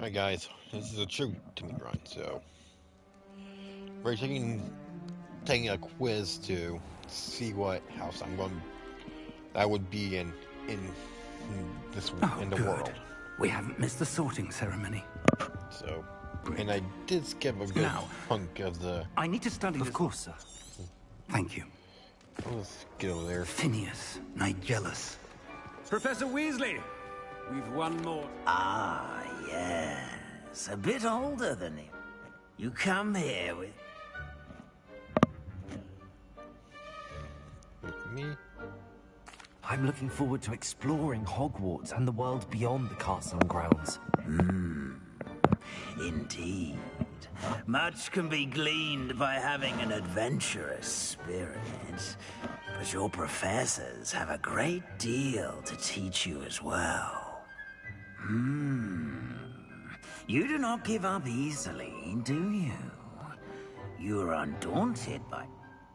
Hi guys, this is a tribute to me run, so we're taking a quiz to see what house I'm going that would be in this Oh, in the good. world. We haven't missed the sorting ceremony. So, Great. and I did skip a good Now, hunk of the. I need to study this. Of course, sir. Thank you. Let's get over there. Phineas Nigellus. Professor Weasley, we've one more. Ah, yes. A bit older than him. You come here with... With me. I'm looking forward to exploring Hogwarts and the world beyond the castle and grounds. Indeed. Much can be gleaned by having an adventurous spirit. But your professors have a great deal to teach you as well. You do not give up easily, do you? You're undaunted by...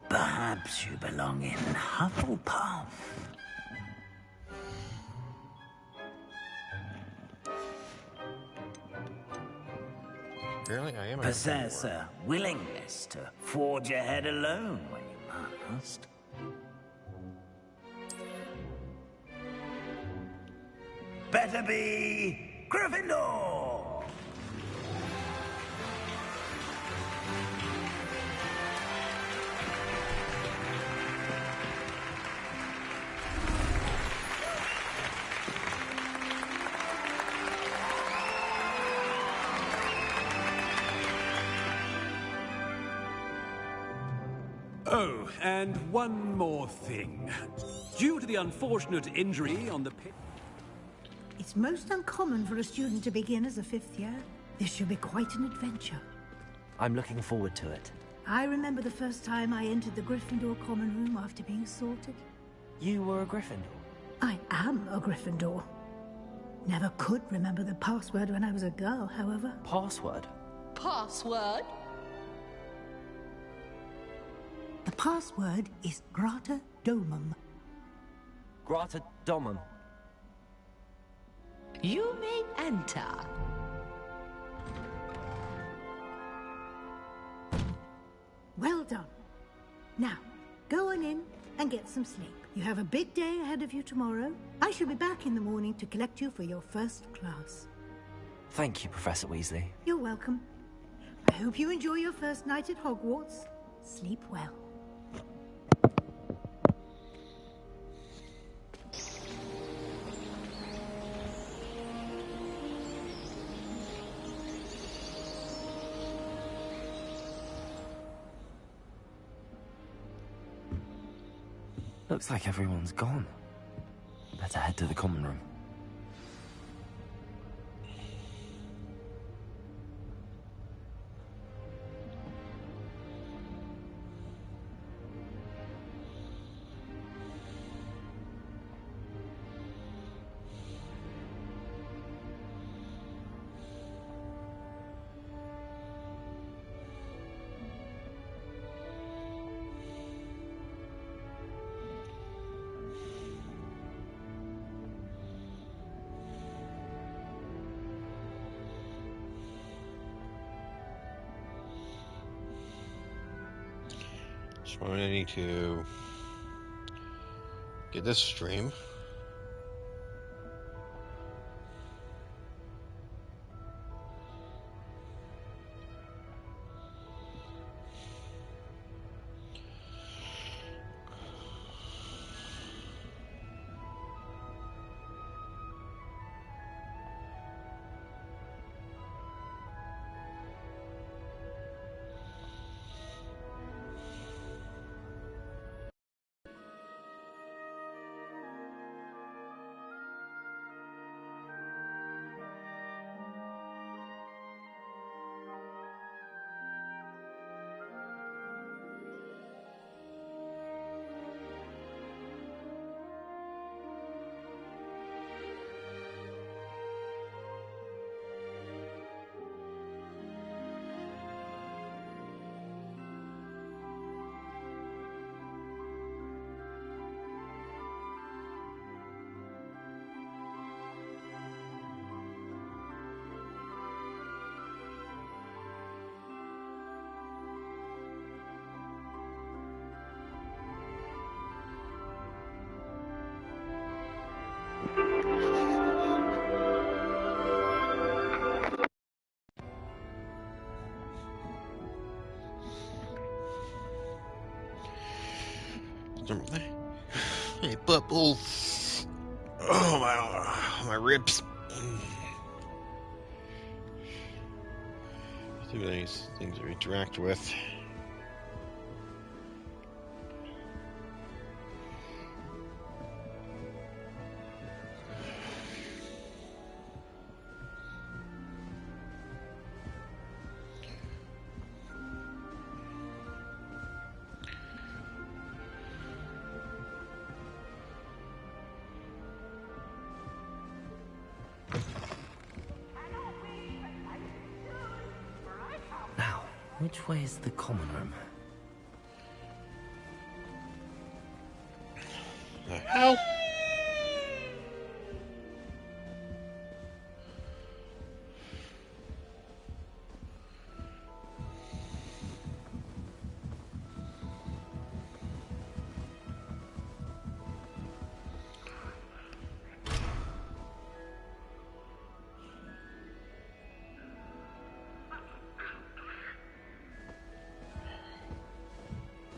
Perhaps you belong in Hufflepuff. Apparently, I am. Possess a willingness to forge ahead alone when you must. Better be Gryffindor! Oh, and one more thing. Due to the unfortunate injury on the pit... It's most uncommon for a student to begin as a fifth year. This should be quite an adventure. I'm looking forward to it. I remember the first time I entered the Gryffindor common room after being sorted. You were a Gryffindor? I am a Gryffindor. Never could remember the password when I was a girl, however. Password? Password? The password is Grata Domum. Grata Domum. You may enter. Well done. Now, go on in and get some sleep. You have a big day ahead of you tomorrow. I shall be back in the morning to collect you for your first class. Thank you, Professor Weasley. You're welcome. I hope you enjoy your first night at Hogwarts. Sleep well. Looks like everyone's gone. Better head to the common room. So I need to get this stream. Hey, bubble. Oh, my ribs. Too many things to interact with. Now, which way is the common room? The hell?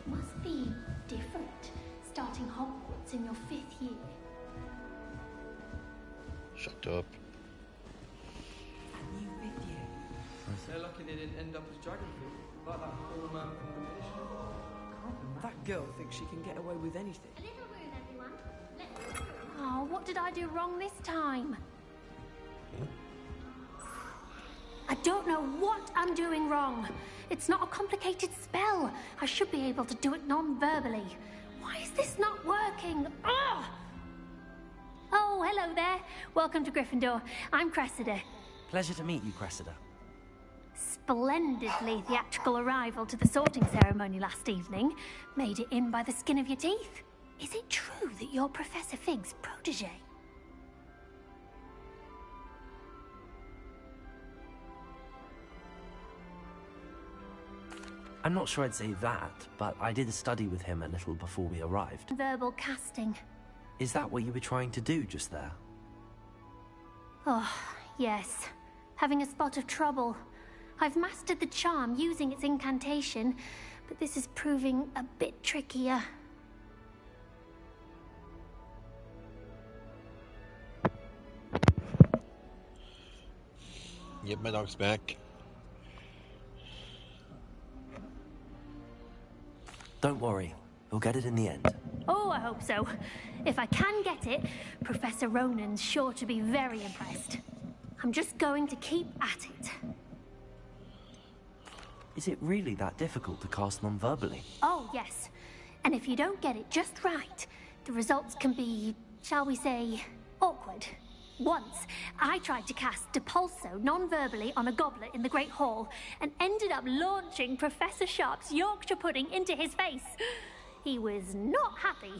Must be different, starting Hogwarts in your 5th year. Shut up. They're lucky they didn't end up as Dragonfield, like that poor man from the mission. That girl thinks she can get away with anything. A little room, everyone. Oh, what did I do wrong this time? I don't know what I'm doing wrong. It's not a complicated spell. I should be able to do it non-verbally. Why is this not working? Ugh! Oh, hello there. Welcome to Gryffindor. I'm Cressida. Pleasure to meet you, Cressida. Splendidly theatrical arrival to the sorting ceremony last evening. Made it in by the skin of your teeth. Is it true that you're Professor Fig's protege? I'm not sure I'd say that, but I did study with him a little before we arrived. Verbal casting. Is that what you were trying to do just there? Oh, yes. Having a spot of trouble. I've mastered the charm using its incantation, but this is proving a bit trickier. Yep, my dog's back. Don't worry, we'll get it in the end. Oh, I hope so. If I can get it, Professor Ronan's sure to be very impressed. I'm just going to keep at it. Is it really that difficult to cast non-verbally? Oh, yes. And if you don't get it just right, the results can be, shall we say, awkward. Once, I tried to cast Depulso non-verbally on a goblet in the Great Hall and ended up launching Professor Sharp's Yorkshire pudding into his face. He was not happy.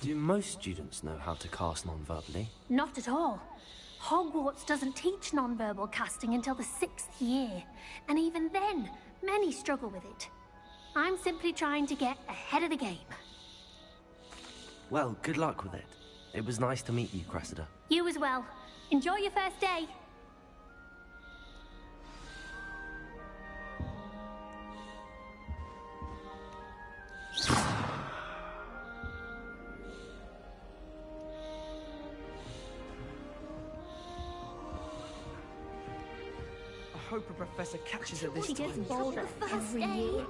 Do most students know how to cast non-verbally? Not at all. Hogwarts doesn't teach non-verbal casting until the 6th year. And even then, many struggle with it. I'm simply trying to get ahead of the game. Well, good luck with it. It was nice to meet you, Cressida. You as well. Enjoy your first day. I hope a professor catches her this She time. gets bolder every year.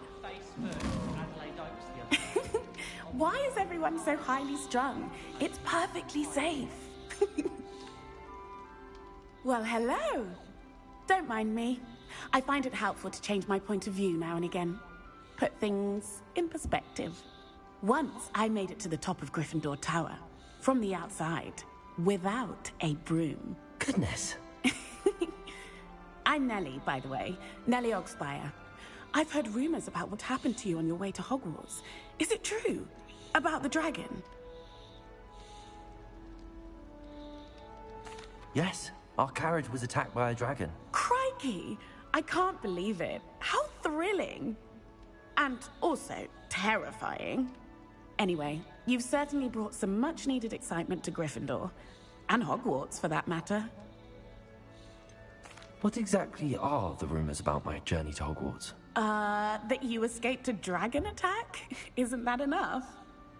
Why is everyone so highly strung? It's perfectly safe. Well, hello. Don't mind me. I find it helpful to change my point of view now and again. Put things in perspective. Once I made it to the top of Gryffindor Tower, from the outside, without a broom. Goodness. I'm Nellie, by the way. Nellie Ogspire. I've heard rumors about what happened to you on your way to Hogwarts. Is it true? About the dragon? Yes, our carriage was attacked by a dragon. Crikey! I can't believe it. How thrilling! And also terrifying. Anyway, you've certainly brought some much-needed excitement to Gryffindor. And Hogwarts, for that matter. What exactly are the rumors about my journey to Hogwarts? That you escaped a dragon attack? Isn't that enough?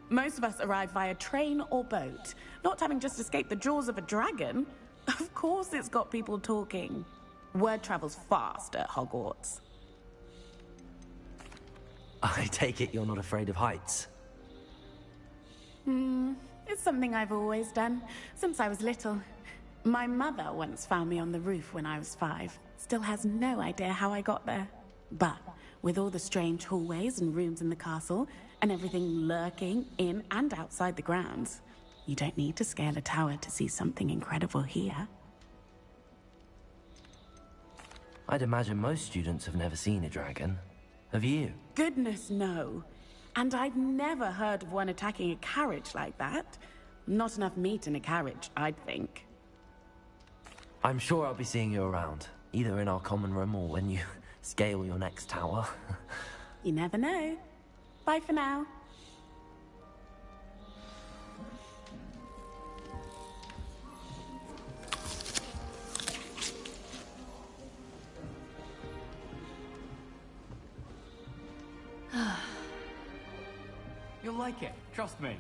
Most of us arrive via train or boat, not having just escaped the jaws of a dragon. Of course it's got people talking. Word travels fast at Hogwarts. I take it you're not afraid of heights? It's something I've always done, since I was little. My mother once found me on the roof when I was 5. Still has no idea how I got there. But with all the strange hallways and rooms in the castle, and everything lurking in and outside the grounds, you don't need to scale a tower to see something incredible here. I'd imagine most students have never seen a dragon. Have you? Goodness, no. And I've never heard of one attacking a carriage like that. Not enough meat in a carriage, I'd think. I'm sure I'll be seeing you around, either in our common room or when you scale your next tower. You never know. Bye for now. You'll like it, trust me.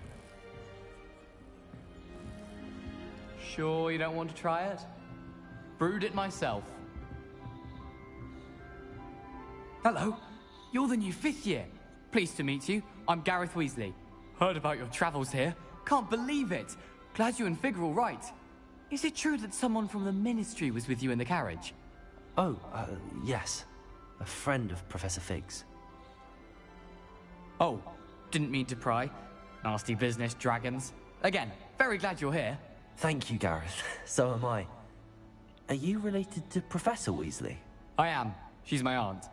Sure you don't want to try it? Brewed it myself. Hello, you're the new 5th year. Pleased to meet you. I'm Gareth Weasley. Heard about your travels here. Can't believe it. Glad you and Fig are all right. Is it true that someone from the Ministry was with you in the carriage? Oh, yes. A friend of Professor Fig's. Oh, didn't mean to pry. Nasty business, dragons. Again, very glad you're here. Thank you, Gareth. So am I. Are you related to Professor Weasley? I am. She's my aunt.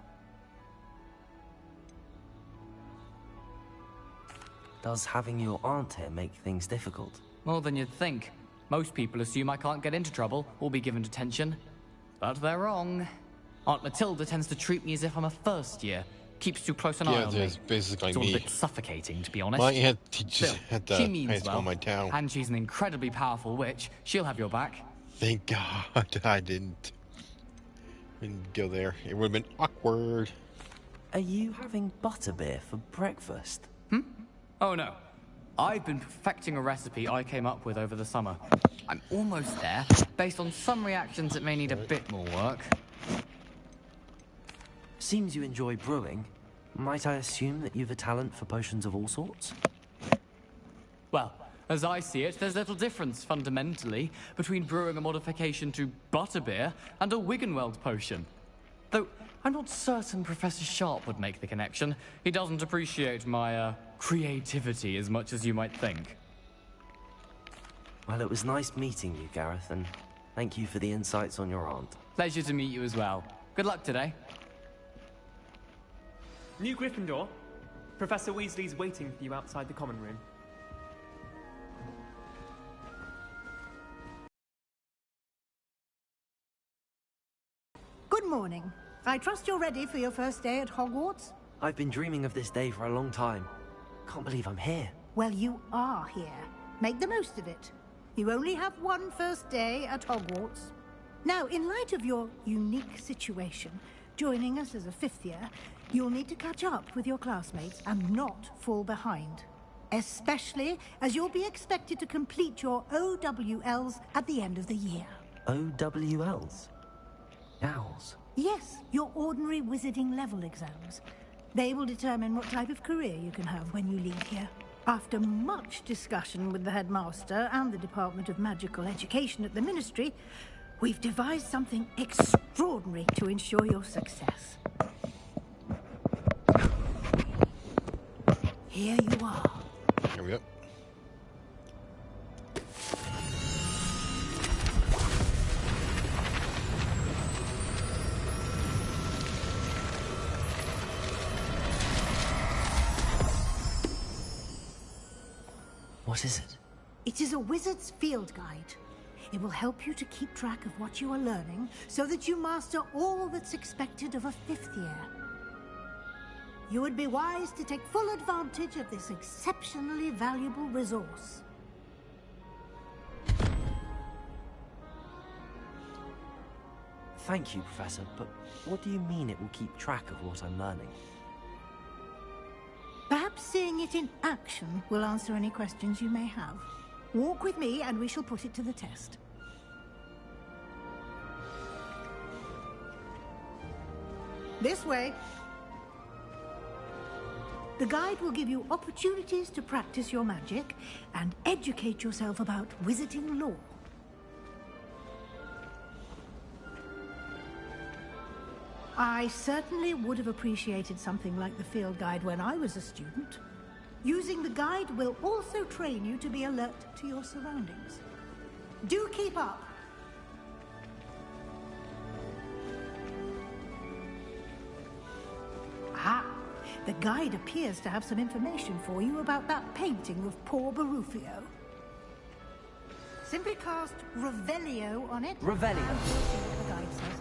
Does having your aunt here make things difficult? More than you'd think. Most people assume I can't get into trouble or be given detention. But they're wrong. Aunt Matilda tends to treat me as if I'm a first year. Keeps too close an eye on me. It's basically it's all me. a bit suffocating, to be honest. My aunt teaches Still, at the she means high school well, in my town. and she's an incredibly powerful witch. She'll have your back. Thank God I didn't go there. It would have been awkward. Are you having butterbeer for breakfast? Oh no. I've been perfecting a recipe I came up with over the summer. I'm almost there, based on some reactions that may need a bit more work. Seems you enjoy brewing. Might I assume that you've a talent for potions of all sorts? Well, as I see it, there's little difference, fundamentally, between brewing a modification to butterbeer and a Wiggenweld potion. Though, I'm not certain Professor Sharp would make the connection. He doesn't appreciate my, creativity as much as you might think. Well, it was nice meeting you, Gareth, and thank you for the insights on your aunt. Pleasure to meet you as well. Good luck today. New Gryffindor. Professor Weasley's waiting for you outside the common room. Good morning. I trust you're ready for your first day at Hogwarts? I've been dreaming of this day for a long time. Can't believe I'm here. Well, you are here. Make the most of it. You only have one first day at Hogwarts. Now, in light of your unique situation, joining us as a 5th year, you'll need to catch up with your classmates and not fall behind. Especially as you'll be expected to complete your OWLs at the end of the year. OWLs? Owls? Yes, your ordinary wizarding level exams. They will determine what type of career you can have when you leave here. After much discussion with the headmaster and the Department of Magical Education at the Ministry, we've devised something extraordinary to ensure your success. Here you are. Here we go. What is it? It is a wizard's field guide. It will help you to keep track of what you are learning so that you master all that's expected of a 5th year. You would be wise to take full advantage of this exceptionally valuable resource. Thank you, Professor, but what do you mean it will keep track of what I'm learning? Perhaps seeing it in action will answer any questions you may have. Walk with me and we shall put it to the test. This way. The guide will give you opportunities to practice your magic and educate yourself about wizarding lore. I certainly would have appreciated something like the field guide when I was a student. Using the guide will also train you to be alert to your surroundings. Do keep up! Ah, the guide appears to have some information for you about that painting of poor Barufio. Simply cast Revelio on it. Revelio? And we'll see what the guide says.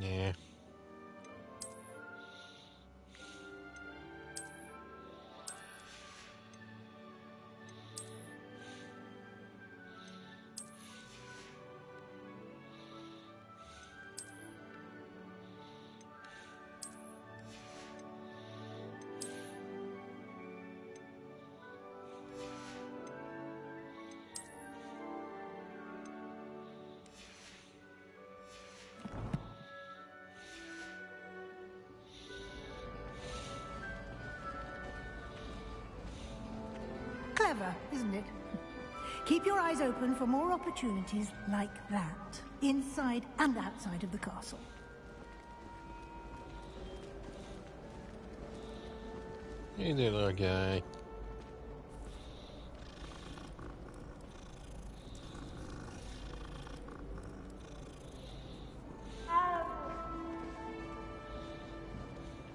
Yeah. Clever, isn't it? Keep your eyes open for more opportunities like that, inside and outside of the castle. Hey there, little guy.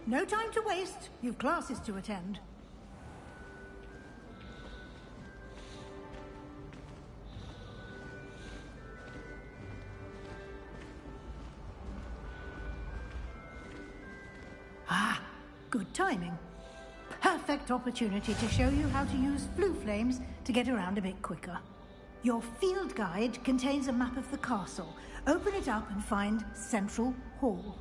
No time to waste. You've classes to attend. Ah, good timing. Perfect opportunity to show you how to use flue flames to get around a bit quicker. Your field guide contains a map of the castle. Open it up and find Central Hall.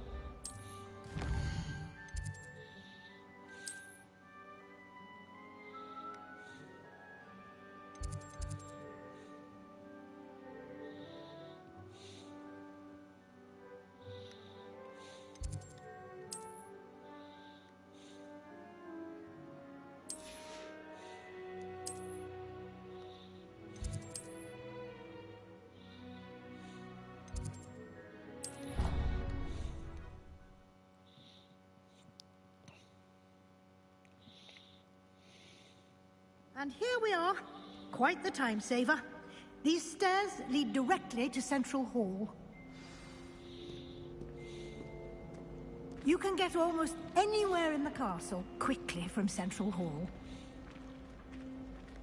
And here we are. Quite the time saver. These stairs lead directly to Central Hall. You can get almost anywhere in the castle quickly from Central Hall.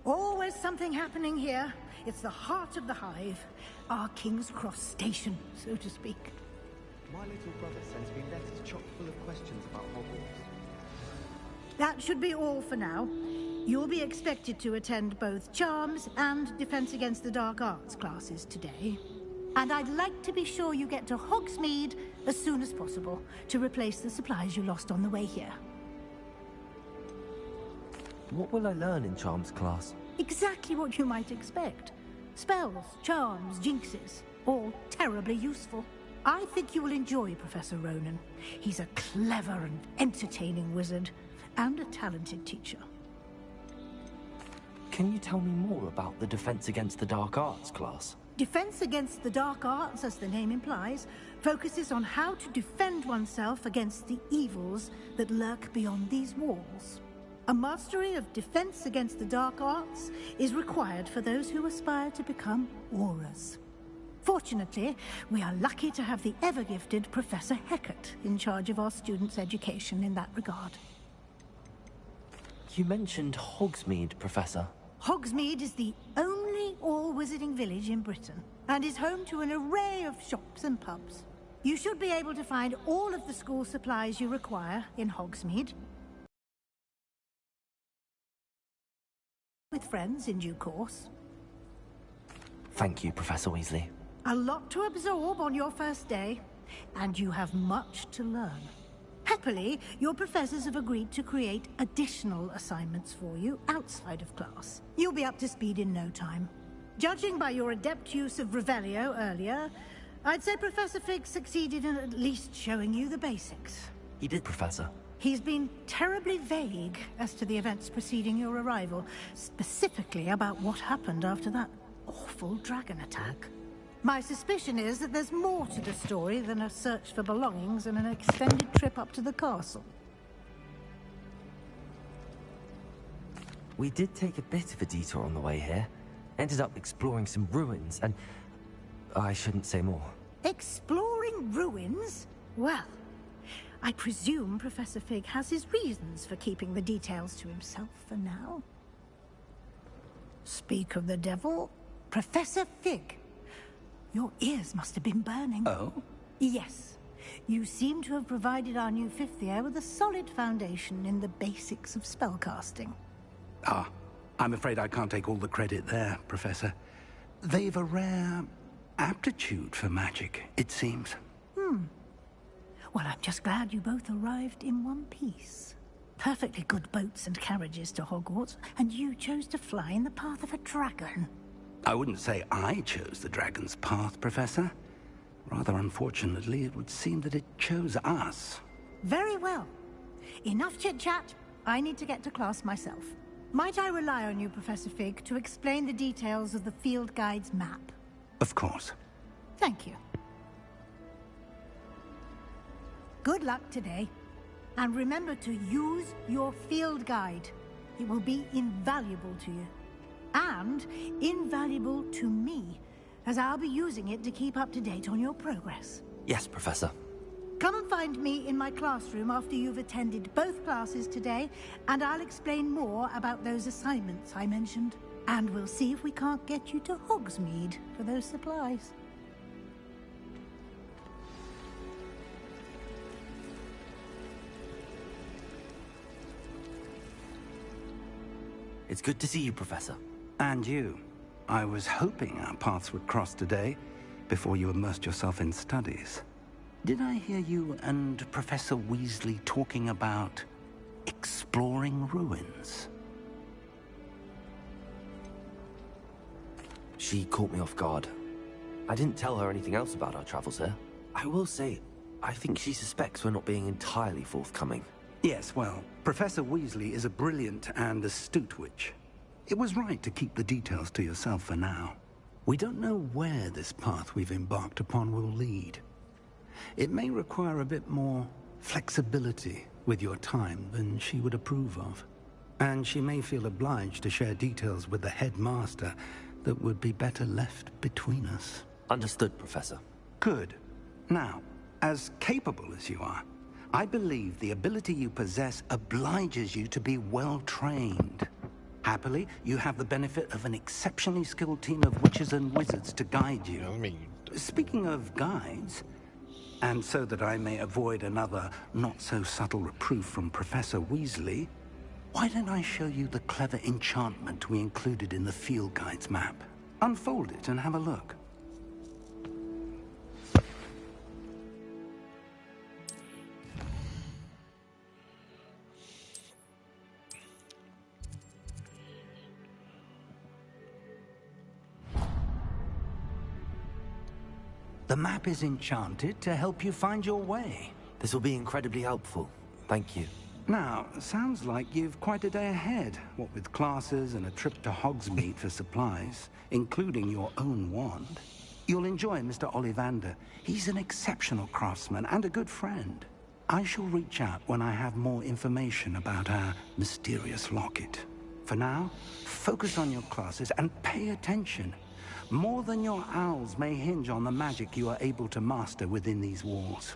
Always something happening here. It's the heart of the Hive. Our King's Cross station, so to speak. My little brother sends me letters chock full of questions about Hogwarts. That should be all for now. You'll be expected to attend both Charms and Defense Against the Dark Arts classes today. And I'd like to be sure you get to Hogsmeade as soon as possible to replace the supplies you lost on the way here. What will I learn in Charms class? Exactly what you might expect. Spells, charms, jinxes, all terribly useful. I think you will enjoy Professor Ronen. He's a clever and entertaining wizard, and a talented teacher. Can you tell me more about the Defense Against the Dark Arts class? Defense Against the Dark Arts, as the name implies, focuses on how to defend oneself against the evils that lurk beyond these walls. A mastery of Defense Against the Dark Arts is required for those who aspire to become Aurors. Fortunately, we are lucky to have the ever-gifted Professor Hecat in charge of our students' education in that regard. You mentioned Hogsmeade, Professor. Hogsmeade is the only all-wizarding village in Britain, and is home to an array of shops and pubs. You should be able to find all of the school supplies you require in Hogsmeade, with friends in due course. Thank you, Professor Weasley. A lot to absorb on your first day, and you have much to learn. Happily, your professors have agreed to create additional assignments for you outside of class. You'll be up to speed in no time. Judging by your adept use of Revelio earlier, I'd say Professor Fig succeeded in at least showing you the basics. He did, Professor. He's been terribly vague as to the events preceding your arrival, specifically about what happened after that awful dragon attack. My suspicion is that there's more to the story than a search for belongings and an extended trip up to the castle. We did take a bit of a detour on the way here. Ended up exploring some ruins, and I shouldn't say more. Exploring ruins? Well, I presume Professor Fig has his reasons for keeping the details to himself for now. Speak of the devil, Professor Fig. Your ears must have been burning. Oh? Yes. You seem to have provided our new fifth year with a solid foundation in the basics of spellcasting. Ah, I'm afraid I can't take all the credit there, Professor. They've a rare aptitude for magic, it seems. Well, I'm just glad you both arrived in one piece. Perfectly good boats and carriages to Hogwarts, and you chose to fly in the path of a dragon. I wouldn't say I chose the dragon's path, Professor. Rather unfortunately, it would seem that it chose us. Very well. Enough chit-chat. I need to get to class myself. Might I rely on you, Professor Fig, to explain the details of the field guide's map? Of course. Thank you. Good luck today. And remember to use your field guide. It will be invaluable to you. And invaluable to me, as I'll be using it to keep up to date on your progress. Yes, Professor. Come and find me in my classroom after you've attended both classes today, and I'll explain more about those assignments I mentioned. And we'll see if we can't get you to Hogsmeade for those supplies. It's good to see you, Professor. And you. I was hoping our paths would cross today, before you immersed yourself in studies. Did I hear you and Professor Weasley talking about exploring ruins? She caught me off guard. I didn't tell her anything else about our travels here. I will say, I think she suspects we're not being entirely forthcoming. Yes, well, Professor Weasley is a brilliant and astute witch. It was right to keep the details to yourself for now. We don't know where this path we've embarked upon will lead. It may require a bit more flexibility with your time than she would approve of. And she may feel obliged to share details with the headmaster that would be better left between us. Understood, Professor. Good. Now, as capable as you are, I believe the ability you possess obliges you to be well-trained. Happily, you have the benefit of an exceptionally skilled team of witches and wizards to guide you. Speaking of guides, and so that I may avoid another not-so-subtle reproof from Professor Weasley, why don't I show you the clever enchantment we included in the field guide's map? Unfold it and have a look. The map is enchanted to help you find your way. This will be incredibly helpful. Thank you. Now, sounds like you've quite a day ahead, what with classes and a trip to Hogsmeade for supplies, including your own wand. You'll enjoy Mr. Ollivander. He's an exceptional craftsman and a good friend. I shall reach out when I have more information about our mysterious locket. For now, focus on your classes and pay attention. More than your owls may hinge on the magic you are able to master within these walls.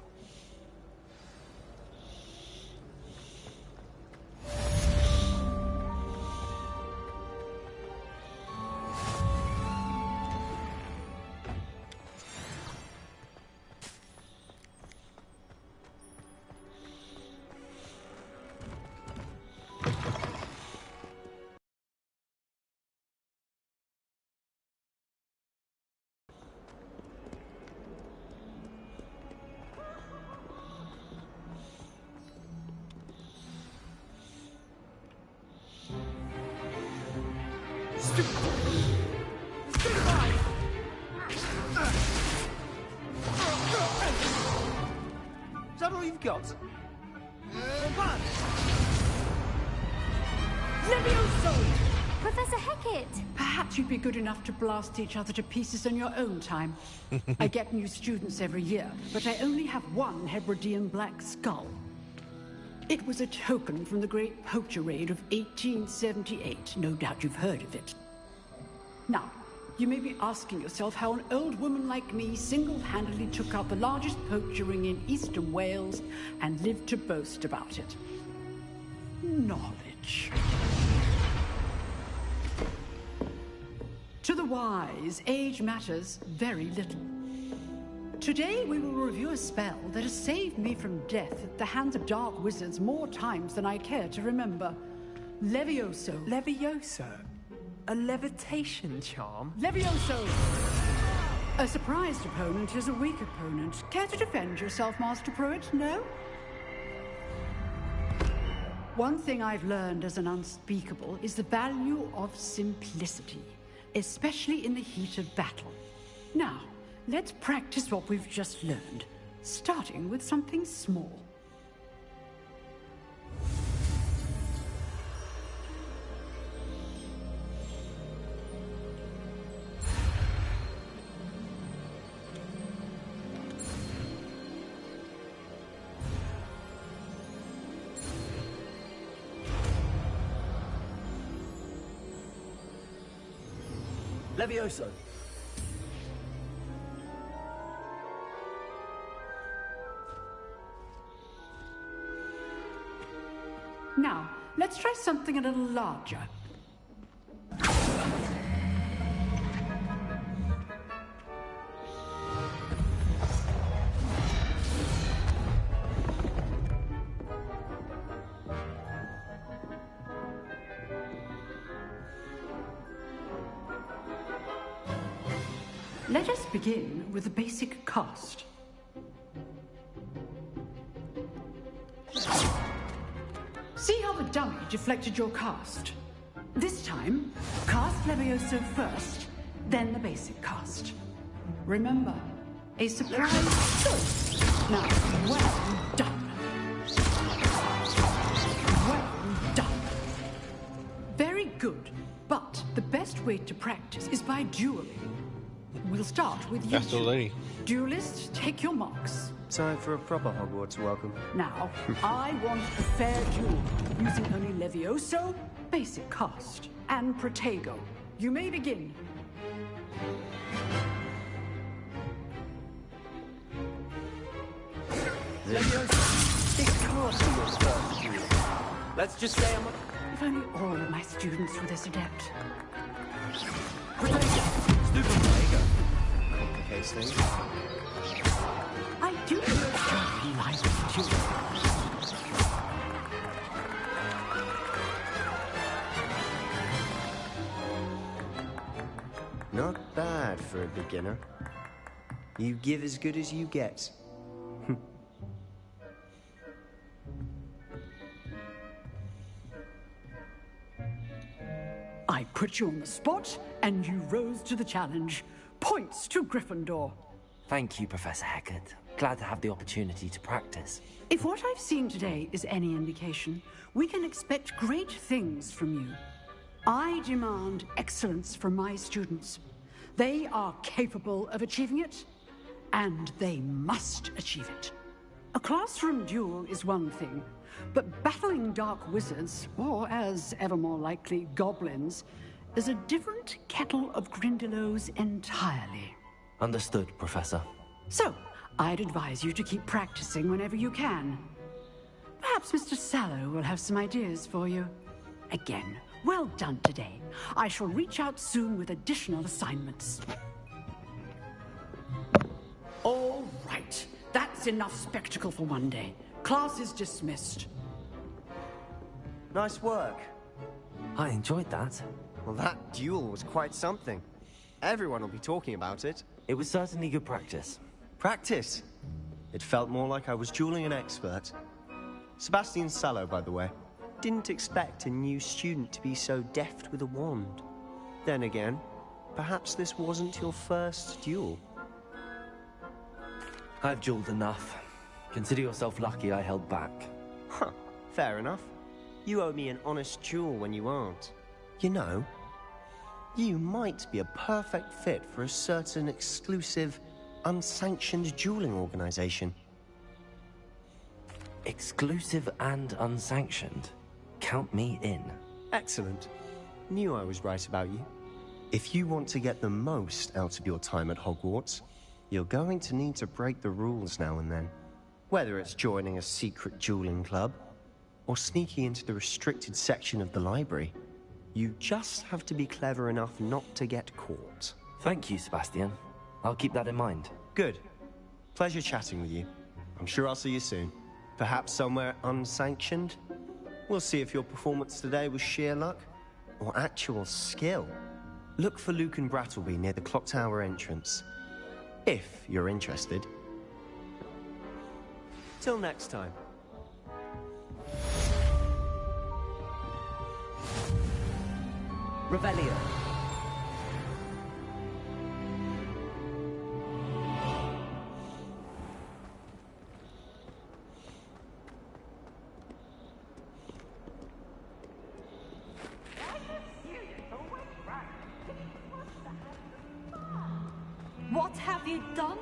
Is that all you've got? Levioso! Professor Hecat! Perhaps you'd be good enough to blast each other to pieces in your own time. I get new students every year, but I only have one Hebridean black skull. It was a token from the Great Poacher Raid of 1878. No doubt you've heard of it. Now, you may be asking yourself how an old woman like me single-handedly took out the largest poacher ring in eastern Wales and lived to boast about it. Knowledge. To the wise, age matters very little. Today we will review a spell that has saved me from death at the hands of dark wizards more times than I care to remember. Levioso. Levioso? A levitation charm? Levioso! A surprised opponent is a weak opponent. Care to defend yourself, Master Pruitt? No? One thing I've learned as an unspeakable is the value of simplicity, especially in the heat of battle. Now, let's practice what we've just learned, starting with something small. Levioso! Now, let's try something a little larger. Let us begin with the basic cast. See how the dummy deflected your cast? This time, cast Levioso first, then the basic cast. Remember, a surprise choice. Now, well done. Well done. Very good, but the best way to practice is by dueling. We'll start with you. That's the lady. Duelists, take your marks. Time for a proper Hogwarts welcome. Now, I want a fair duel, using only Levioso, basic cast, and Protego. You may begin. Levioso, it can't be your first duel. Let's just say I'm a... If only all of my students were this adept. Protego. Complicates things. I do like duels. Not bad for a beginner. You give as good as you get. I put you on the spot, and you rose to the challenge. Points to Gryffindor. Thank you, Professor Hecat. Glad to have the opportunity to practice. If what I've seen today is any indication, we can expect great things from you. I demand excellence from my students. They are capable of achieving it, and they must achieve it. A classroom duel is one thing, but battling dark wizards, or as ever more likely, goblins, is a different kettle of Grindylows entirely. Understood, Professor. So, I'd advise you to keep practicing whenever you can. Perhaps Mr. Sallow will have some ideas for you. Again, well done today. I shall reach out soon with additional assignments. All right. That's enough spectacle for one day. Class is dismissed. Nice work. I enjoyed that. Well, that duel was quite something. Everyone will be talking about it. It was certainly good practice. Practice? It felt more like I was dueling an expert. Sebastian Sallow, by the way. Didn't expect a new student to be so deft with a wand. Then again, perhaps this wasn't your first duel. I've dueled enough. Consider yourself lucky I held back. Huh, fair enough. You owe me an honest duel when you aren't. You know, you might be a perfect fit for a certain exclusive, unsanctioned dueling organization. Exclusive and unsanctioned? Count me in. Excellent. Knew I was right about you. If you want to get the most out of your time at Hogwarts, you're going to need to break the rules now and then. Whether it's joining a secret dueling club, or sneaking into the restricted section of the library, you just have to be clever enough not to get caught. Thank you, Sebastian. I'll keep that in mind. Good. Pleasure chatting with you. I'm sure I'll see you soon. Perhaps somewhere unsanctioned? We'll see if your performance today was sheer luck, or actual skill. Look for Lucan Brattleby near the Clock Tower entrance. If you're interested. Till next time. Revelio. What have you done?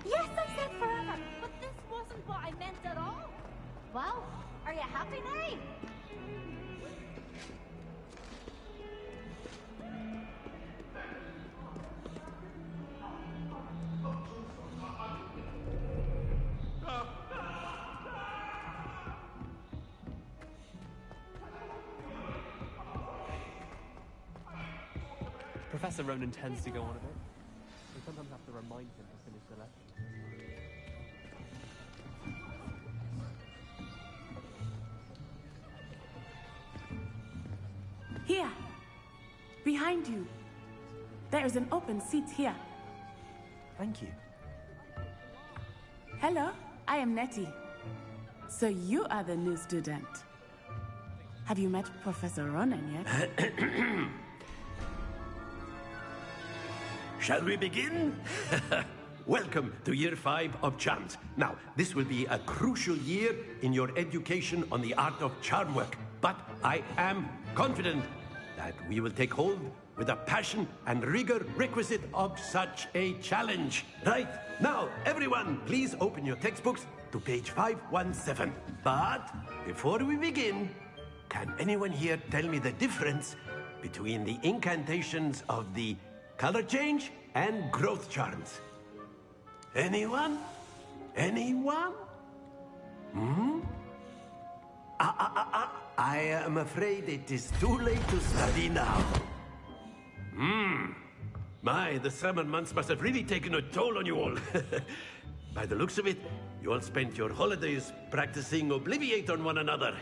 Yes, I said forever, but this wasn't what I meant at all. Well, are you happy now? Professor Ronan tends to go on a bit. We sometimes have to remind him to finish the lesson. Here. Behind you. There is an open seat here. Thank you. Hello, I am Nettie. So you are the new student. Have you met Professor Ronan yet? Shall we begin? Welcome to Year 5 of Charms. Now, this will be a crucial year in your education on the art of charm work. But I am confident that we will take hold with the passion and rigor requisite of such a challenge. Right, now, everyone, please open your textbooks to page 517. But before we begin, can anyone here tell me the difference between the incantations of the color change and growth charms? Anyone? Anyone? I am afraid it is too late to study now. My, the summer months must have really taken a toll on you all. By the looks of it, you all spent your holidays practicing Obliviate on one another.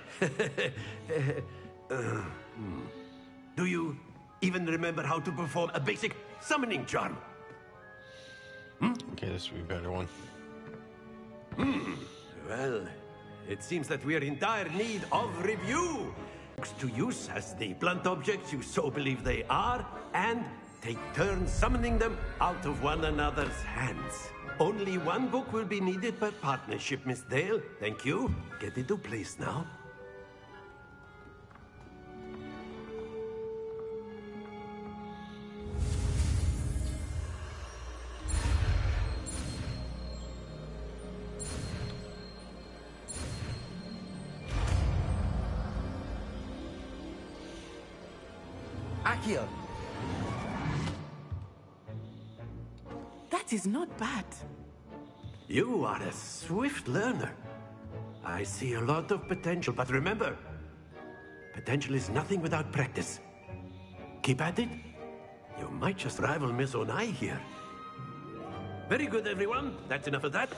Do you even remember how to perform a basic summoning charm? Okay, this will be a better one. Well, it seems that we are in dire need of review. To use as the blunt objects you so believe they are, and take turns summoning them out of one another's hands. Only one book will be needed per partnership, Miss Dale. Thank you. Get into place now. Accio! That is not bad. You are a swift learner. I see a lot of potential, but remember, potential is nothing without practice. Keep at it. You might just rival Miss Onai here. Very good, everyone. That's enough of that.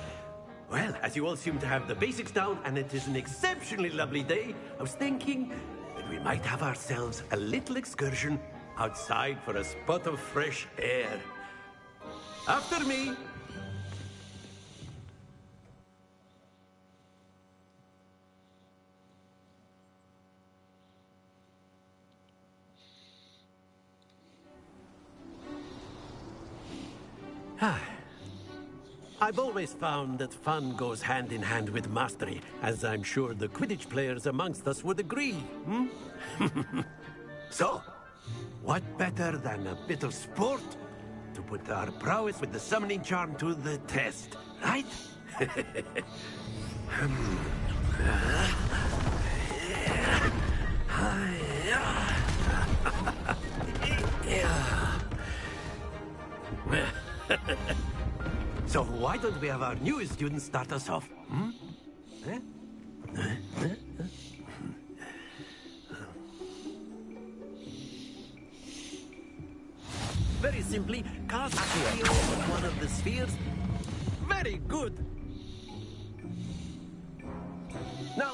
Well, as you all seem to have the basics down, and it is an exceptionally lovely day, I was thinking that we might have ourselves a little excursion outside for a spot of fresh air. After me. I've always found that fun goes hand in hand with mastery, as I'm sure the Quidditch players amongst us would agree, hmm? So, what better than a bit of sport to put our prowess with the summoning charm to the test, right? So why don't we have our newest student start us off? Hmm? Very simply, cast Accio on one of the spheres. Very good. Now,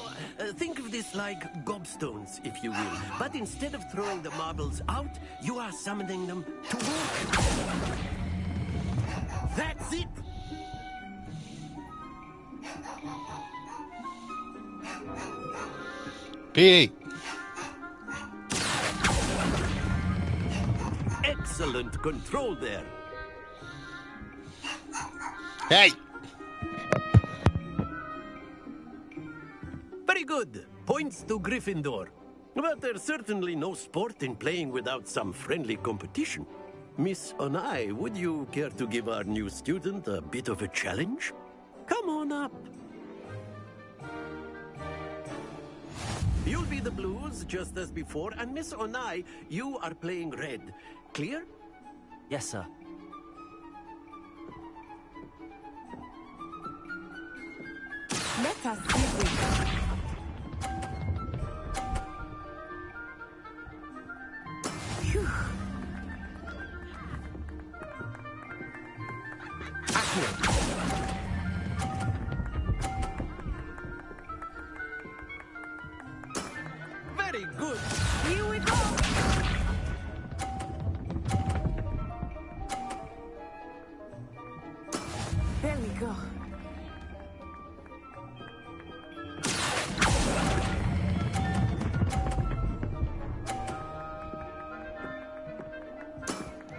think of this like gobstones, if you will. But instead of throwing the marbles out, you are summoning them toward you. That's it! P. Excellent control there. Hey! Very good. Points to Gryffindor. But there's certainly no sport in playing without some friendly competition. Miss Onai, would you care to give our new student a bit of a challenge? Come on up. You'll be the blues, just as before, and Miss Onai, you are playing red. Clear? Yes, sir. Let us see this. Phew. Very good. Here we go. There we go.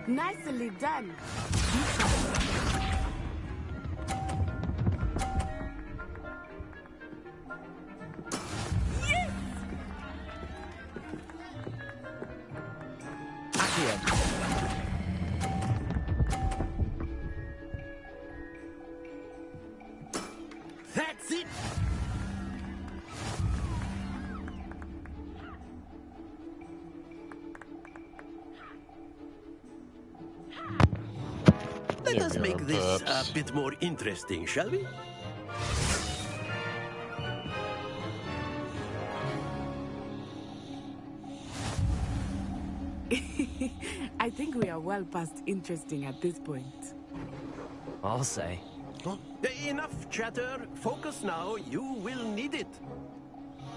Nicely done. Yes! That's it! Let us make this a bit more interesting, shall we? I think we are well past interesting at this point. I'll say. Enough chatter. Focus now. You will need it.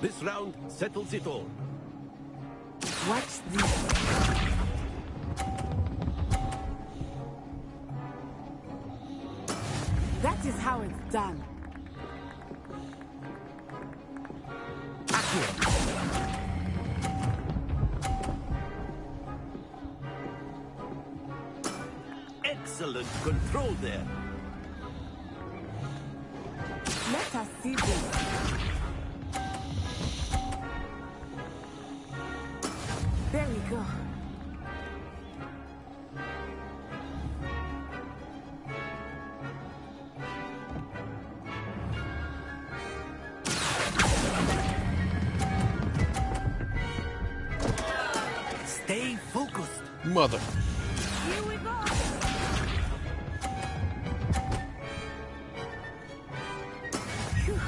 This round settles it all. Watch this. That is how it's done. Excellent control there. Let us see this. There we go. Stay focused. Mother. Here we go. Phew.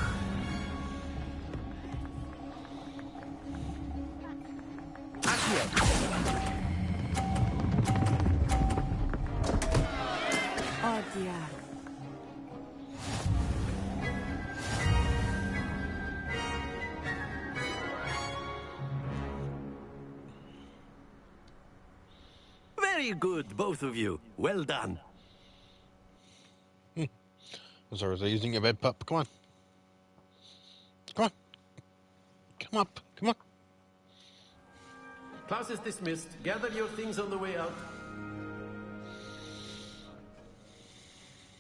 Oh dear. Very good, both of you. Well done. So is he using your bed, pup? Come on. Come on. Come up. Come on. Class is dismissed. Gather your things on the way out.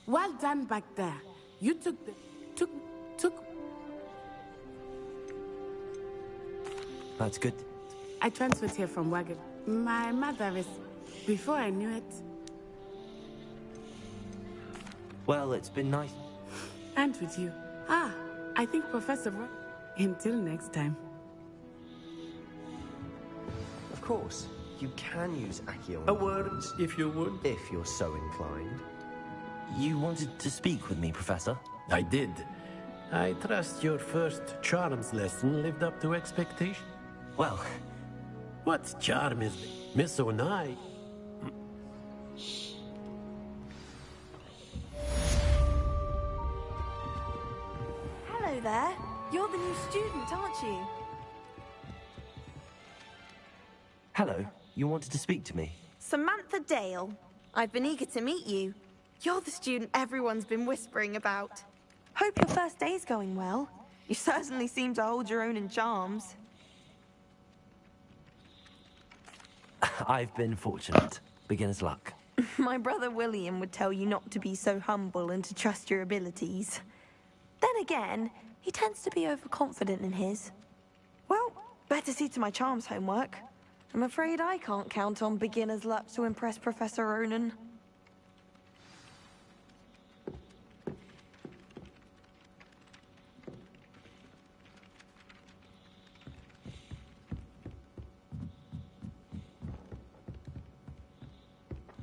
Well done back there. You took the... took... That's good. I transferred here from Wagon. My mother is... Before I knew it... Well, it's been nice. And with you. Ah, I think Professor... Until next time. Of course, you can use Accio. A word, if you would. If you're so inclined. You wanted to speak with me, Professor? I did. I trust your first charms lesson lived up to expectation. Well... What charm is it? Miss Onai? Hello there. You're the new student, aren't you? Hello. You wanted to speak to me? Samantha Dale. I've been eager to meet you. You're the student everyone's been whispering about. Hope your first day's going well. You certainly seem to hold your own in charms. I've been fortunate. Beginner's luck. My brother William would tell you not to be so humble and to trust your abilities. Then again, he tends to be overconfident in his. Well, better see to my charms homework. I'm afraid I can't count on beginner's luck to impress Professor Ronan.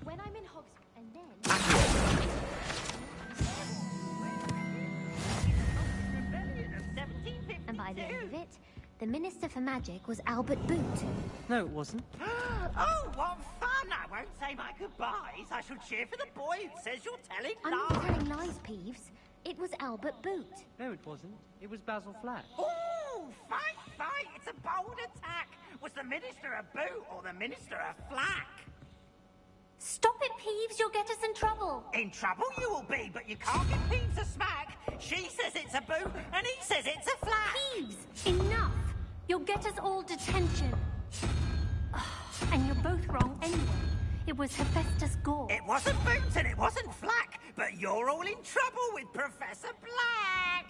When I'm in Hogs... and then... And by the end of it, the Minister for Magic was Albert Boot. No, it wasn't. Oh, what fun! I won't say my goodbyes. I shall cheer for the boy who says you're telling I'm lies. not telling lies, Peeves. It was Albert Boot. No, it wasn't. It was Basil Flack. Oh, fight, fight! It's a bold attack. Was the Minister a boot or the Minister a flack? Stop it, Peeves. You'll get us in trouble. In trouble you will be, but you can't give Peeves a smack. She says it's a boot, and he says it's a flack. Peeves, enough. You'll get us all detention. And you're both wrong anyway. It was Hephaestus Gore. It wasn't boot and it wasn't flack, but you're all in trouble with Professor Black.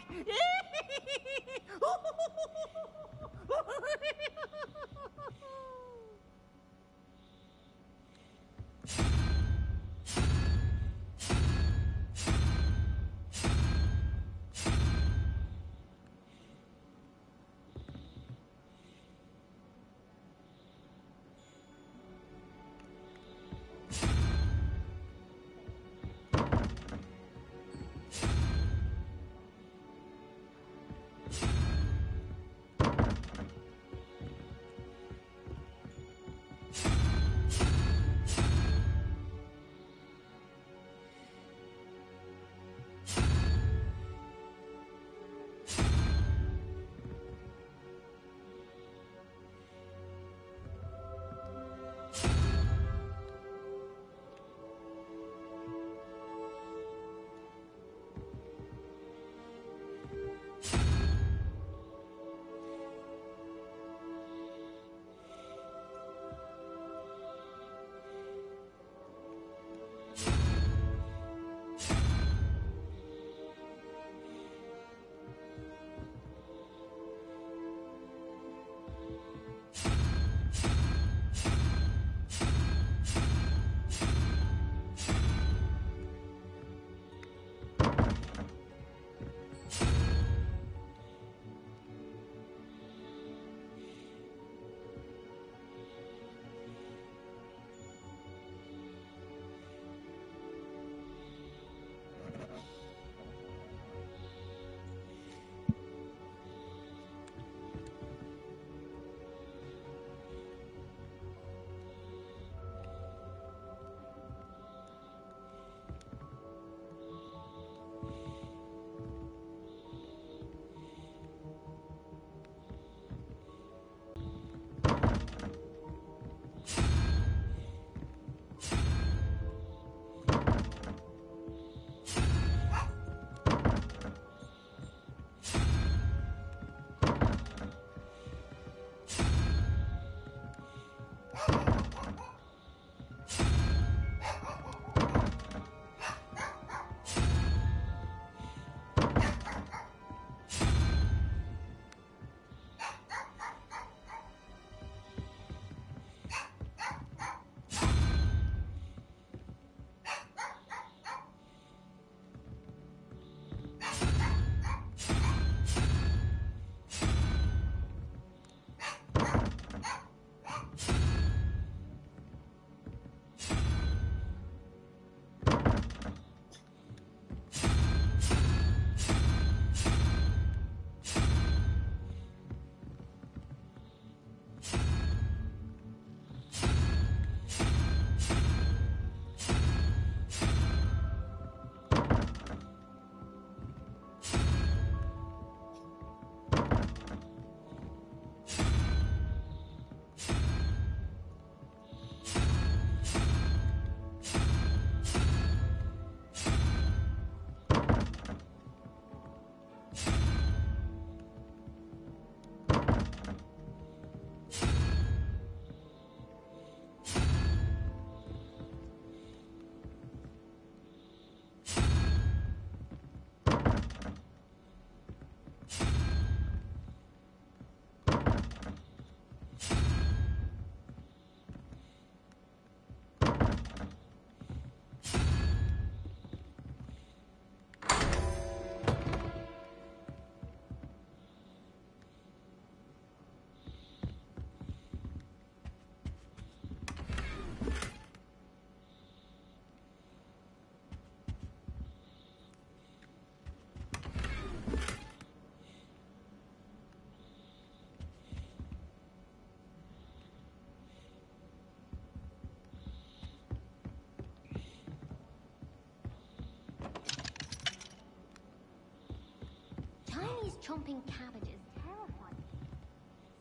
Chinese chomping cabbages terrify me.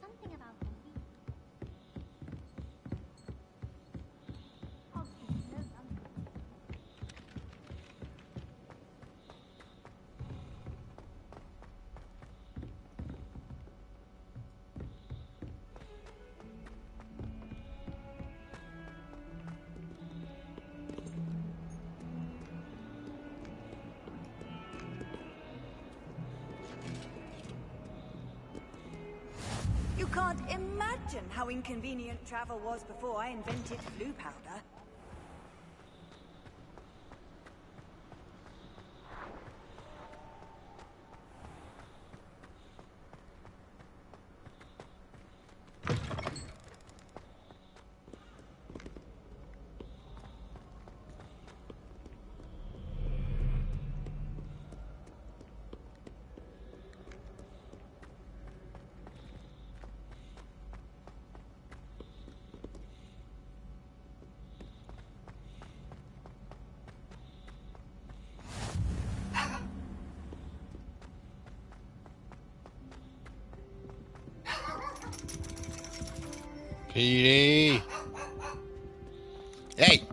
Something about them. Oh, no, You can't imagine how inconvenient travel was before I invented blue powder. Petey! Hey!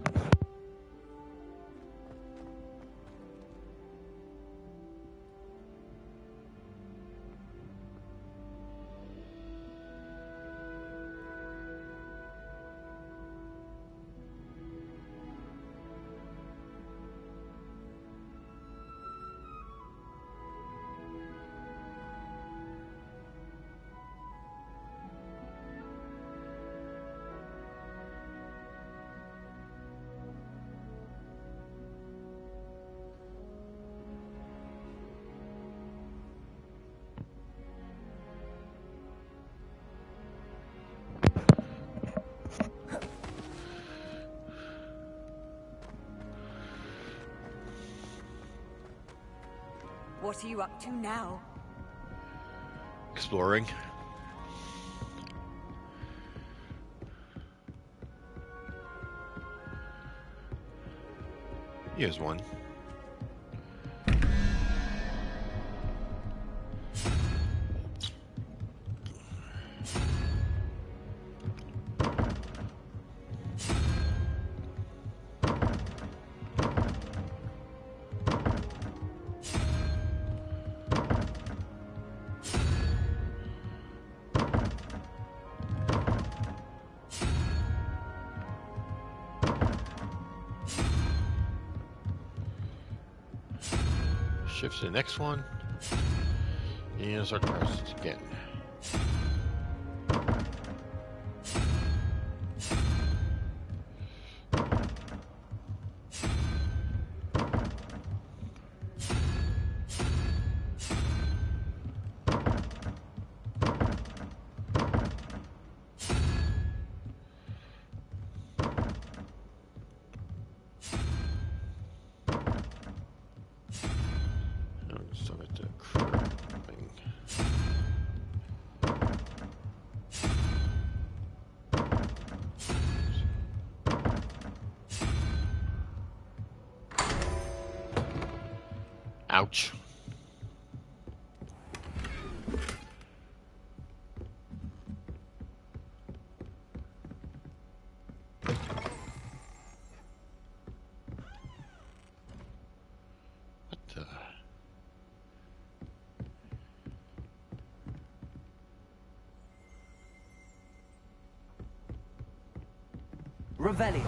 What are you up to now? Exploring. Here's one. Shift to the next one. Here's our crest again. Ouch. What the? Revelio.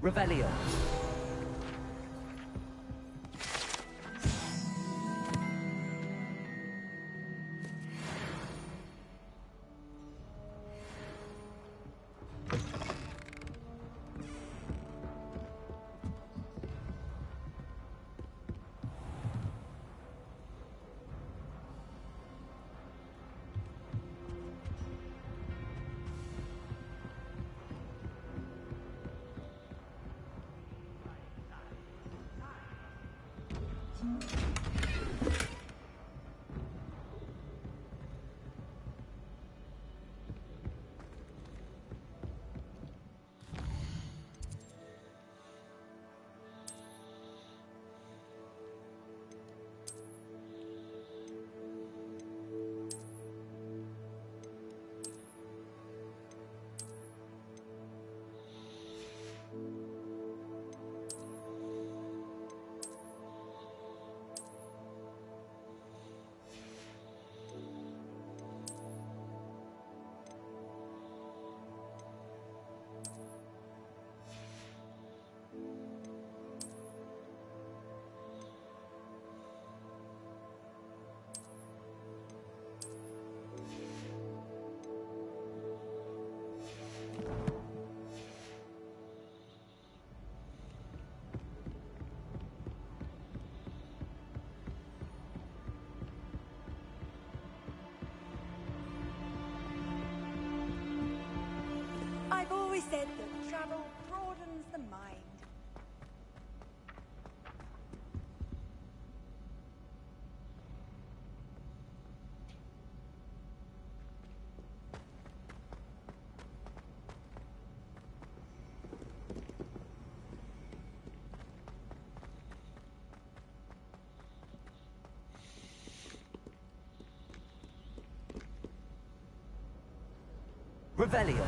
Revelio. I've always said that travel broadens the mind. Revelio.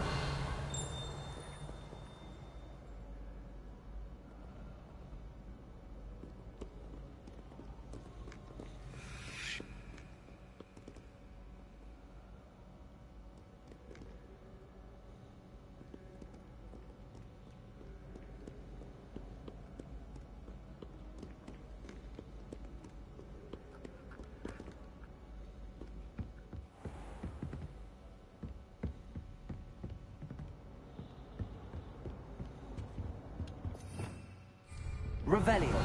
Revelio.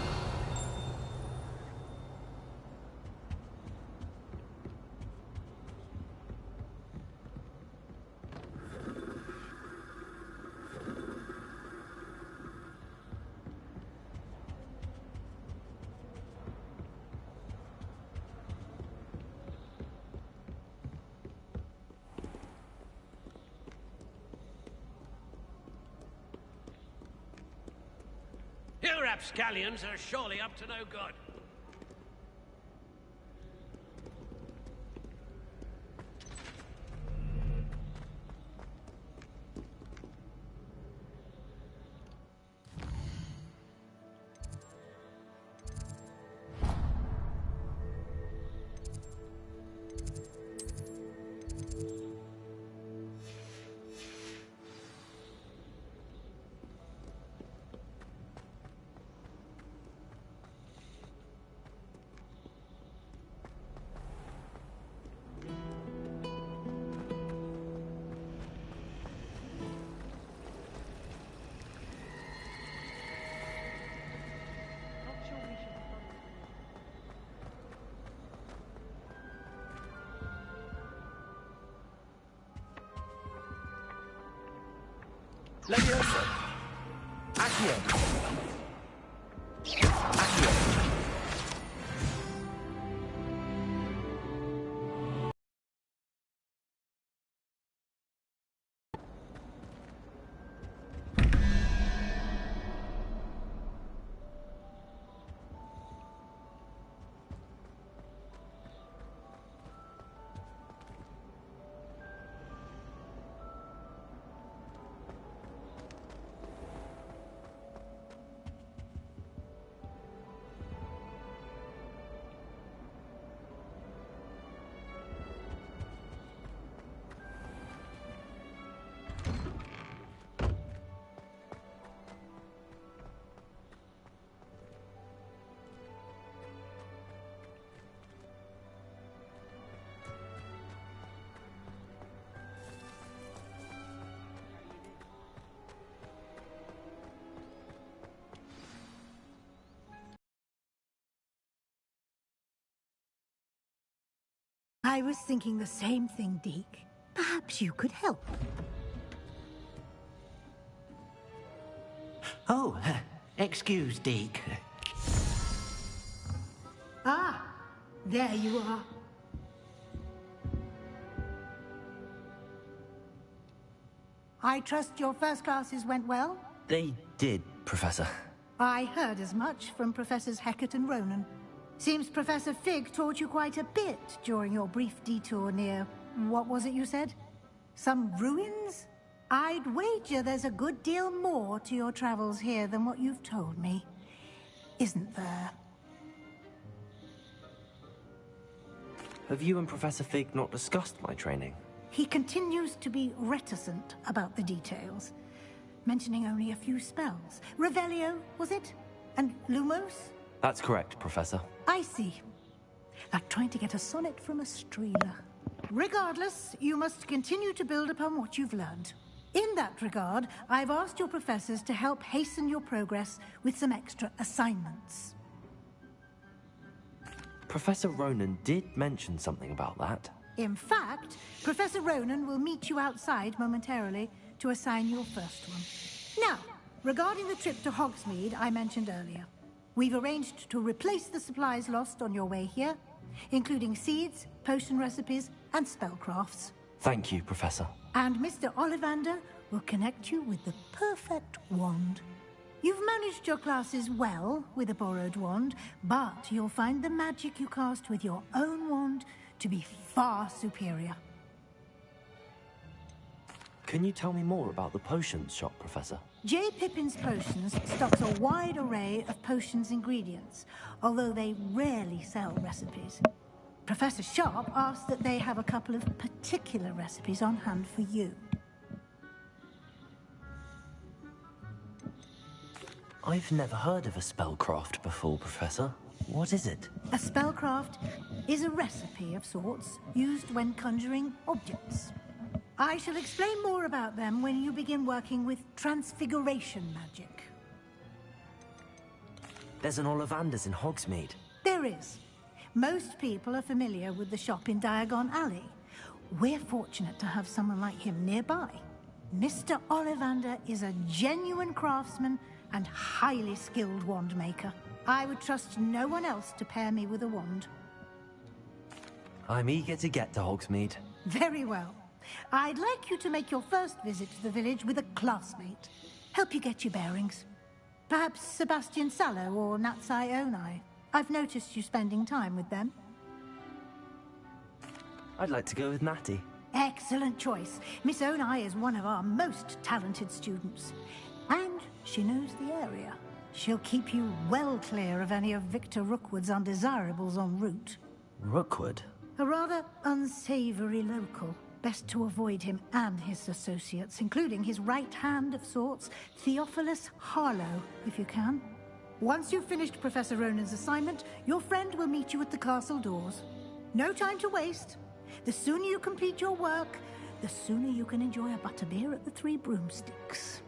You rapscallions are surely up to no good. Levioso. Accio. Accio. I was thinking the same thing, Deke. Perhaps you could help. Oh, excuse, Deke. Ah, there you are. I trust your first classes went well? They did, Professor. I heard as much from Professors Hecat and Ronan. Seems Professor Fig taught you quite a bit during your brief detour near... what was it you said? Some ruins? I'd wager there's a good deal more to your travels here than what you've told me. Isn't there? Have you and Professor Fig not discussed my training? He continues to be reticent about the details, mentioning only a few spells. Revelio, was it? And Lumos? That's correct, Professor. I see. Like trying to get a sonnet from a streeler. Regardless, you must continue to build upon what you've learned. In that regard, I've asked your professors to help hasten your progress with some extra assignments. Professor Ronan did mention something about that. In fact, Professor Ronan will meet you outside momentarily to assign your first one. Now, regarding the trip to Hogsmeade I mentioned earlier, we've arranged to replace the supplies lost on your way here, including seeds, potion recipes, and spellcrafts. Thank you, Professor. And Mr. Ollivander will connect you with the perfect wand. You've managed your classes well with a borrowed wand, but you'll find the magic you cast with your own wand to be far superior. Can you tell me more about the potions shop, Professor? J. Pippin's Potions stocks a wide array of potions ingredients, although they rarely sell recipes. Professor Sharp asked that they have a couple of particular recipes on hand for you. I've never heard of a spellcraft before, Professor. What is it? A spellcraft is a recipe of sorts used when conjuring objects. I shall explain more about them when you begin working with transfiguration magic. There's an Ollivander's in Hogsmeade. There is. Most people are familiar with the shop in Diagon Alley. We're fortunate to have someone like him nearby. Mr. Ollivander is a genuine craftsman and highly skilled wand maker. I would trust no one else to pair me with a wand. I'm eager to get to Hogsmeade. Very well. I'd like you to make your first visit to the village with a classmate. Help you get your bearings. Perhaps Sebastian Sallow or Natsai Onai. I've noticed you spending time with them. I'd like to go with Natty. Excellent choice. Miss Onai is one of our most talented students. And she knows the area. She'll keep you well clear of any of Victor Rookwood's undesirables en route. Rookwood? A rather unsavory local. Best to avoid him and his associates, including his right hand of sorts, Theophilus Harlow, if you can. Once you've finished Professor Ronan's assignment, your friend will meet you at the castle doors. No time to waste. The sooner you complete your work, the sooner you can enjoy a butterbeer at the Three Broomsticks.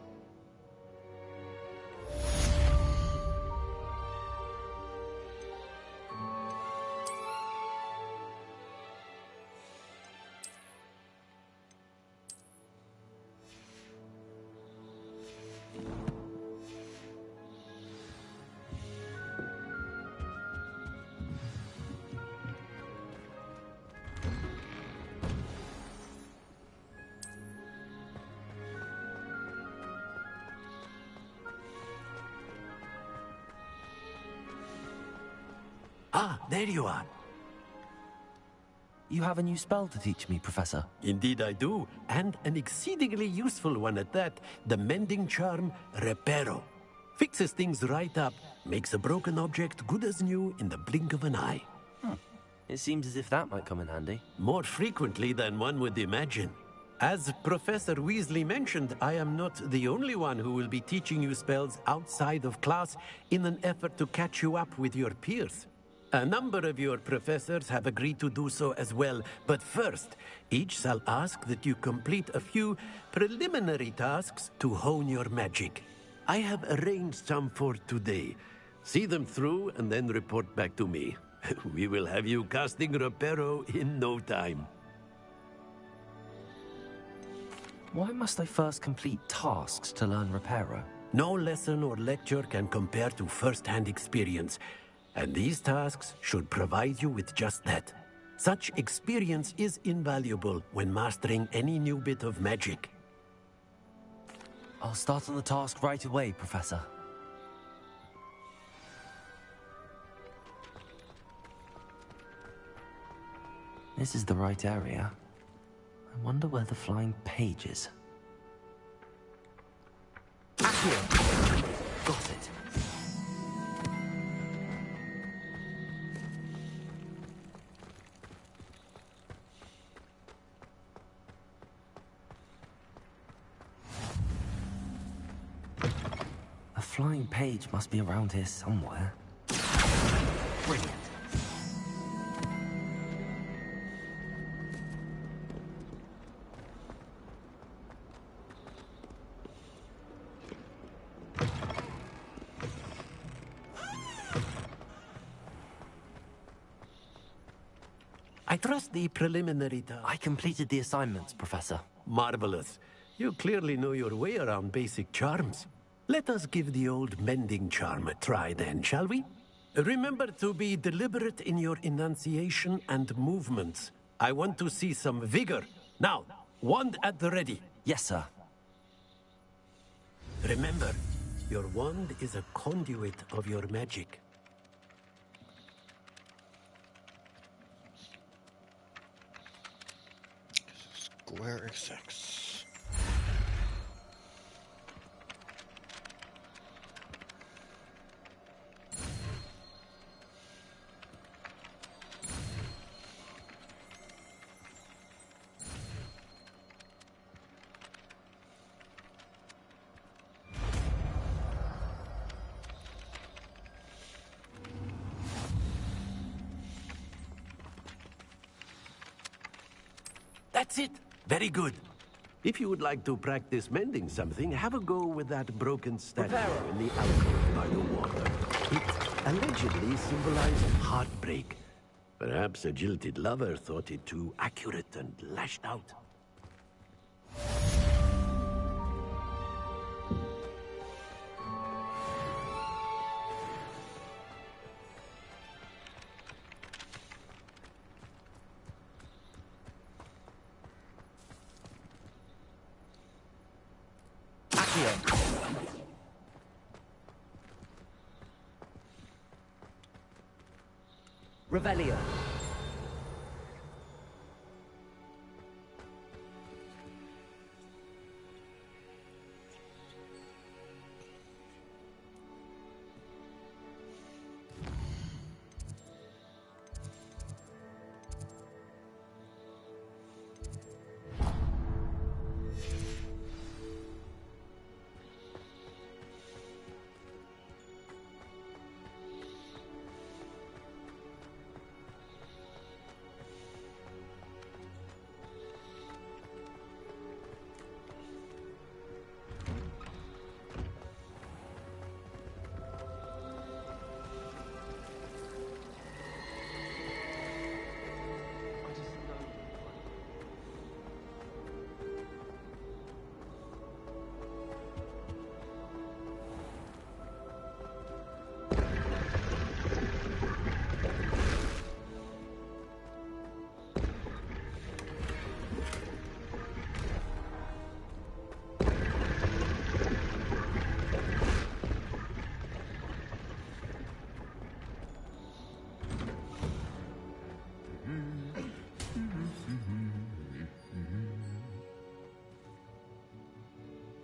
Ah, there you are. You have a new spell to teach me, Professor. Indeed I do, and an exceedingly useful one at that. The mending charm, Reparo. Fixes things right up, makes a broken object good as new in the blink of an eye. It seems as if that might come in handy. More frequently than one would imagine. As Professor Weasley mentioned, I am not the only one who will be teaching you spells outside of class in an effort to catch you up with your peers. A number of your professors have agreed to do so as well, but first, each shall ask that you complete a few preliminary tasks to hone your magic. I have arranged some for today. See them through and then report back to me. We will have you casting Reparo in no time. Why must I first complete tasks to learn Reparo? No lesson or lecture can compare to first-hand experience, and these tasks should provide you with just that. Such experience is invaluable when mastering any new bit of magic. I'll start on the task right away, Professor. This is the right area. I wonder where the flying page is. Accio! Got it. A flying page must be around here somewhere. Brilliant. I trust the preliminary task. I completed the assignments, Professor. Marvelous. You clearly know your way around basic charms. Let us give the old mending charm a try then, shall we? Remember to be deliberate in your enunciation and movements. I want to see some vigor. Now, wand at the ready. Yes, sir. Remember, your wand is a conduit of your magic. Square 6. That's it. Very good. If you would like to practice mending something, have a go with that broken statue in the alcove by the water. It allegedly symbolized heartbreak. Perhaps a jilted lover thought it too accurate and lashed out. Revelio.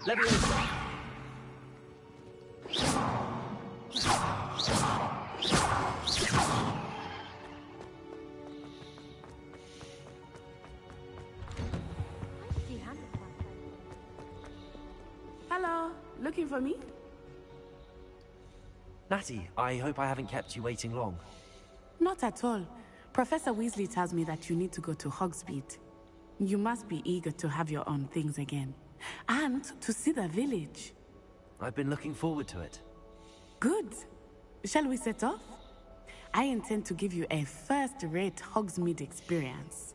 Leviosa. Hello, looking for me? Natty, I hope I haven't kept you waiting long. Not at all. Professor Weasley tells me that you need to go to Hogsmeade. You must be eager to have your own things again. And to see the village. I've been looking forward to it. Good. Shall we set off? I intend to give you a first-rate Hogsmeade experience.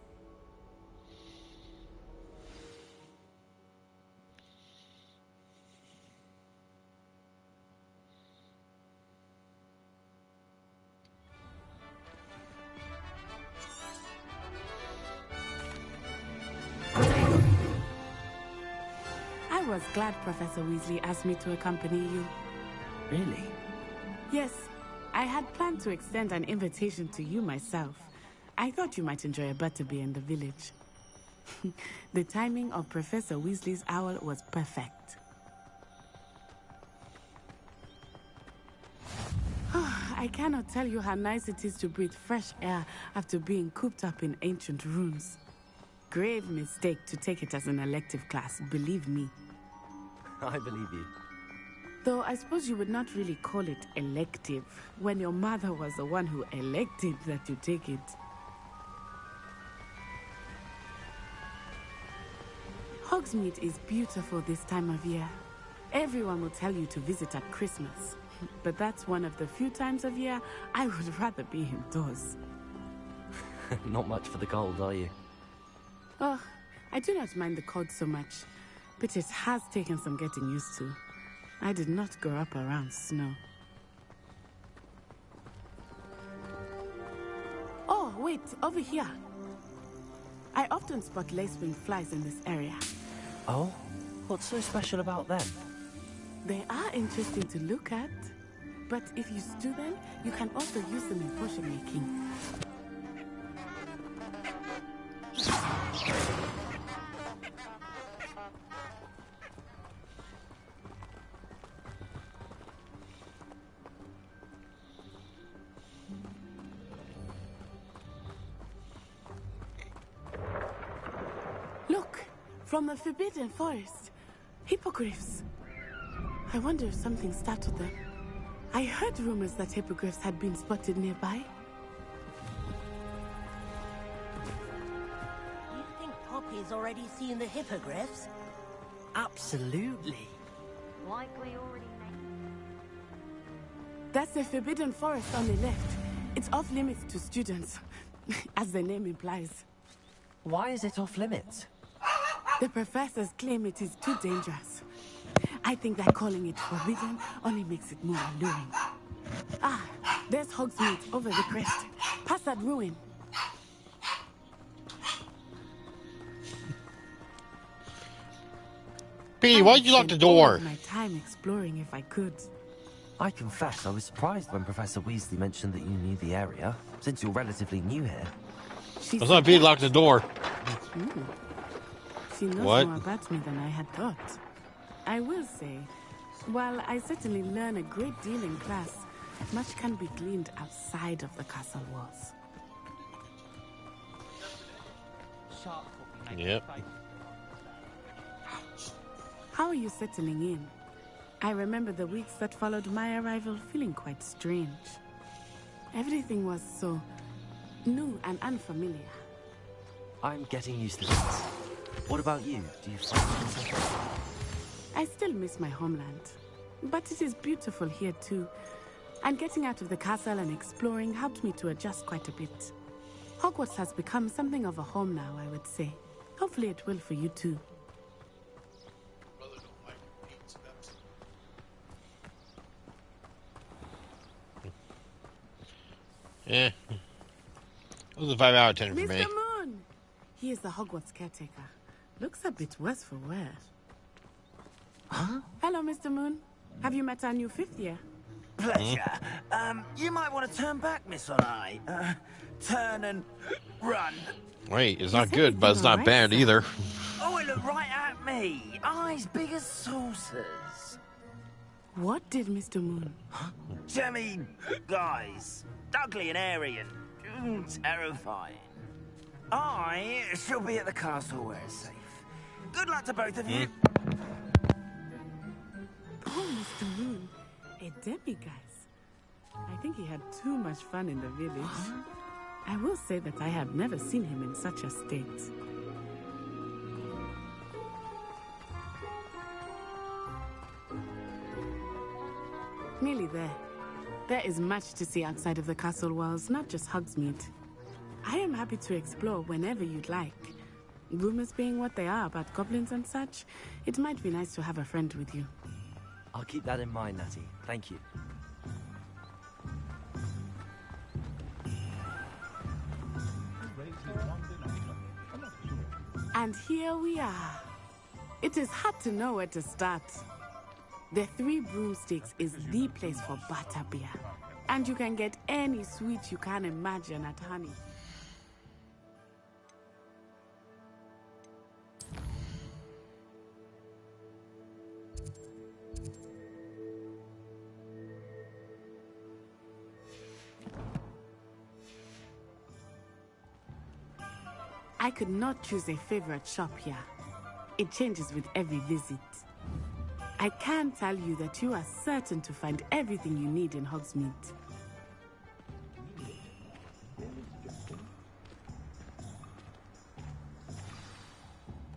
I was glad Professor Weasley asked me to accompany you. Really? Yes, I had planned to extend an invitation to you myself. I thought you might enjoy a butterbeer in the village. The timing of Professor Weasley's owl was perfect. I cannot tell you how nice it is to breathe fresh air after being cooped up in ancient ruins. Grave mistake to take it as an elective class, believe me. I believe you. Though I suppose you would not really call it elective when your mother was the one who elected that you take it. Hogsmeade is beautiful this time of year. Everyone will tell you to visit at Christmas, but that's one of the few times of year I would rather be indoors. Not much for the cold, are you? Oh, I do not mind the cold so much, but it has taken some getting used to. I did not grow up around snow. Oh, wait, over here. I often spot lacewing flies in this area. Oh? What's so special about them? They are interesting to look at, but if you stew them, you can also use them in potion making. Look, from the Forbidden Forest, hippogriffs. I wonder if something startled them. I heard rumors that hippogriffs had been spotted nearby. You think Poppy's already seen the hippogriffs? Absolutely. Likely already made. That's the Forbidden Forest on the left. It's off limits to students, as the name implies. Why is it off limits? The professors claim it is too dangerous. I think that calling it forbidden only makes it more alluring. Ah, there's Hogsmeade over the crest. Past that ruin. P, why'd you lock the door? My time exploring if I could. I confess I was surprised when Professor Weasley mentioned that you knew the area, since you're relatively new here. That's not P locked the door. She knows more about me than I had thought. I will say, while I certainly learn a great deal in class, much can be gleaned outside of the castle walls. Yep. How are you settling in? I remember the weeks that followed my arrival feeling quite strange. Everything was so new and unfamiliar. I'm getting used to this. What about you? Do you find yourself? I still miss my homeland, but it is beautiful here too. And getting out of the castle and exploring helped me to adjust quite a bit. Hogwarts has become something of a home now, I would say. Hopefully it will for you too. Yeah. It was a 5 out of 10 for me. Mr. Moon! He is the Hogwarts caretaker. Looks a bit worse for wear. Huh? Hello, Mr. Moon. Have you met our new 5th year? Pleasure. You might want to turn back, Miss Olai. Turn and run. Wait, it's not good, but it's not bad either. Oh, it looked right at me. Eyes big as saucers. What did Mr. Moon? Jemmy, guys. Ugly and airy and terrifying. I shall be at the castle where it's safe. Good luck to both of you. Oh, Mr. Moon, a demiguise. I think he had too much fun in the village. I will say that I have never seen him in such a state. Nearly there. There is much to see outside of the castle walls, not just Hogsmeade. I am happy to explore whenever you'd like. Rumors being what they are about goblins and such, it might be nice to have a friend with you. I'll keep that in mind, Natty. Thank you. And here we are. It is hard to know where to start. The Three Broomsticks is the place for butterbeer. And you can get any sweet you can imagine at Honey. I could not choose a favorite shop here. It changes with every visit. I can tell you that you are certain to find everything you need in Hogsmeade.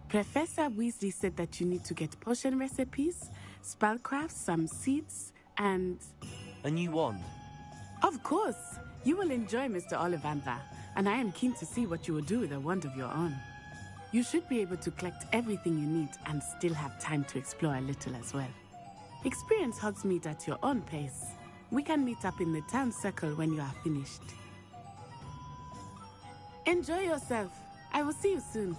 Professor Weasley said that you need to get potion recipes, spellcrafts, some seeds, and... A new wand? Of course! You will enjoy Mr. Ollivander, and I am keen to see what you will do with a wand of your own. You should be able to collect everything you need and still have time to explore a little as well. Experience Hogsmeade at your own pace. We can meet up in the town circle when you are finished. Enjoy yourself. I will see you soon.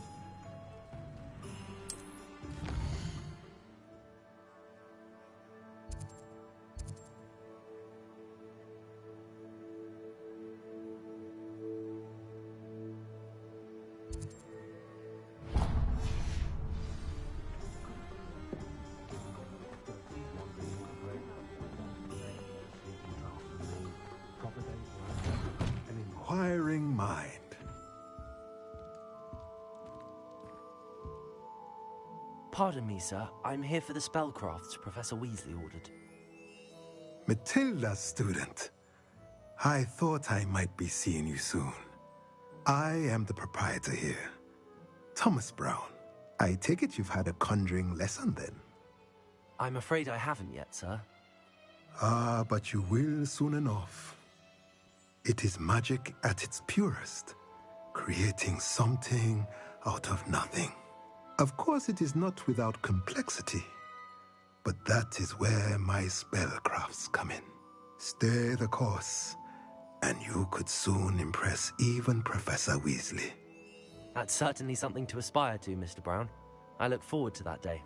Inquiring mind. Pardon me, sir. I'm here for the spellcrafts Professor Weasley ordered. Matilda, student. I thought I might be seeing you soon. I am the proprietor here, Thomas Brown. I take it you've had a conjuring lesson then? I'm afraid I haven't yet, sir. Ah, but you will soon enough. It is magic at its purest, creating something out of nothing. Of course, it is not without complexity, but that is where my spellcrafts come in. Stay the course, and you could soon impress even Professor Weasley. That's certainly something to aspire to, Mr. Brown. I look forward to that day.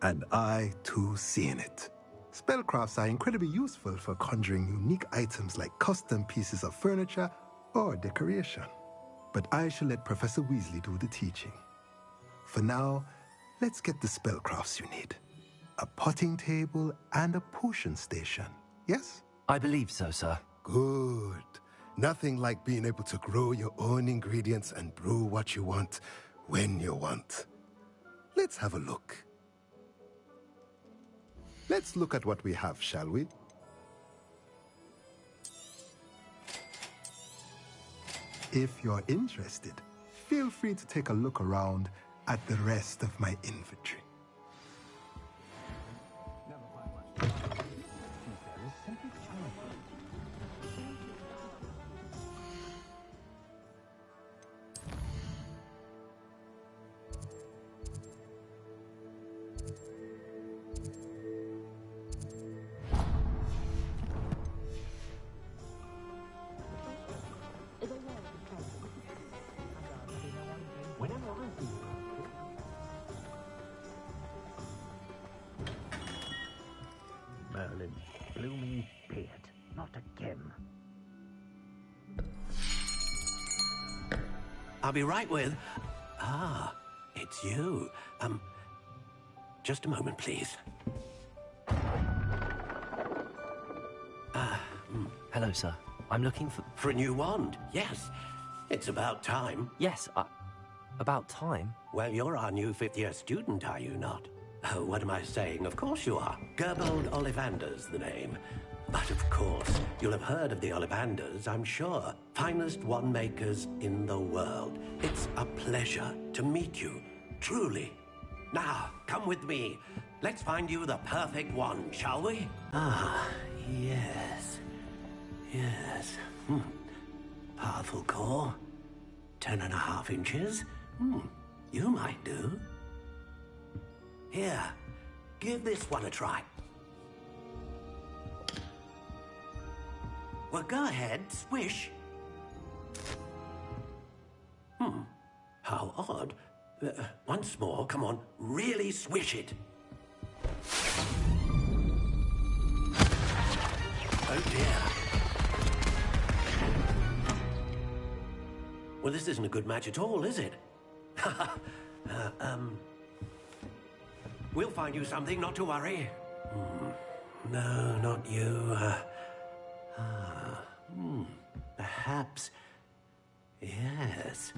And I, too, seeing it. Spellcrafts are incredibly useful for conjuring unique items like custom pieces of furniture or decoration. But I shall let Professor Weasley do the teaching. For now, let's get the spellcrafts you need. A potting table and a potion station, yes? I believe so, sir. Good. Nothing like being able to grow your own ingredients and brew what you want when you want. Let's have a look. Let's look at what we have, shall we? If you're interested, feel free to take a look around at the rest of my inventory. Merlin, blooming beard, not again. I'll be right with... Ah, it's you. Just a moment, please. Hello, sir. I'm looking for... For a new wand, yes. It's about time. Yes, about time? Well, you're our new fifth-year student, are you not? Oh, what am I saying? Of course you are. Gerbold Ollivander's the name. But of course, you'll have heard of the Ollivanders, I'm sure. Finest wand makers in the world. It's a pleasure to meet you, truly. Now, come with me. Let's find you the perfect wand, shall we? Ah, Yes. Yes. Powerful core. 10.5 inches. You might do. Here, give this one a try. Well, go ahead, swish. How odd. Once more, come on, really swish it. Oh dear. Well, this isn't a good match at all, is it? We'll find you something, not to worry. No, not you. Perhaps. Yes.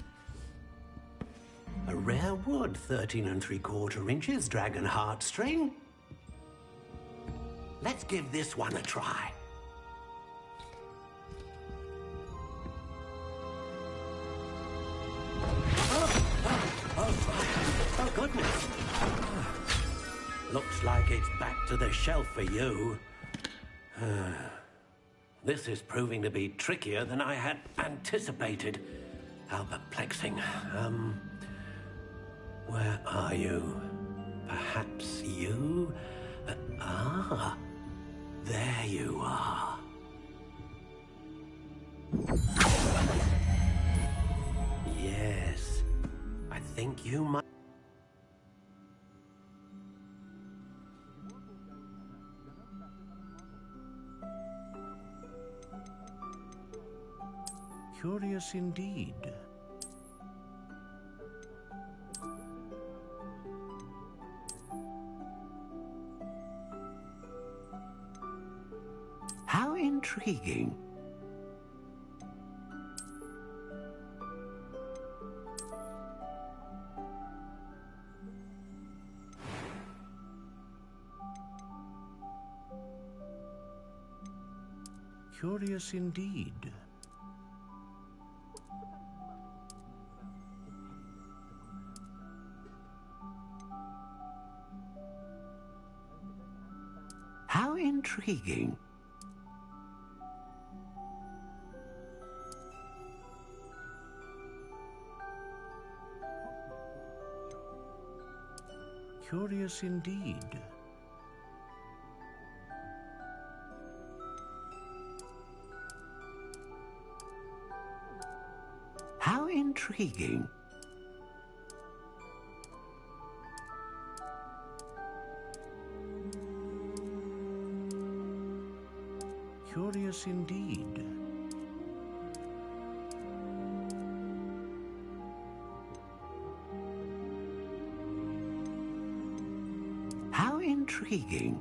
A rare wood, 13 3/4 inches, dragon heartstring. Let's give this one a try. Oh, goodness. Looks like it's back to the shelf for you. This is proving to be trickier than I had anticipated. How perplexing. Where are you? Perhaps you? There you are. Yes, I think you might. Curious indeed. How intriguing. Curious indeed. How intriguing. Curious indeed. How intriguing. Curious indeed. How intriguing.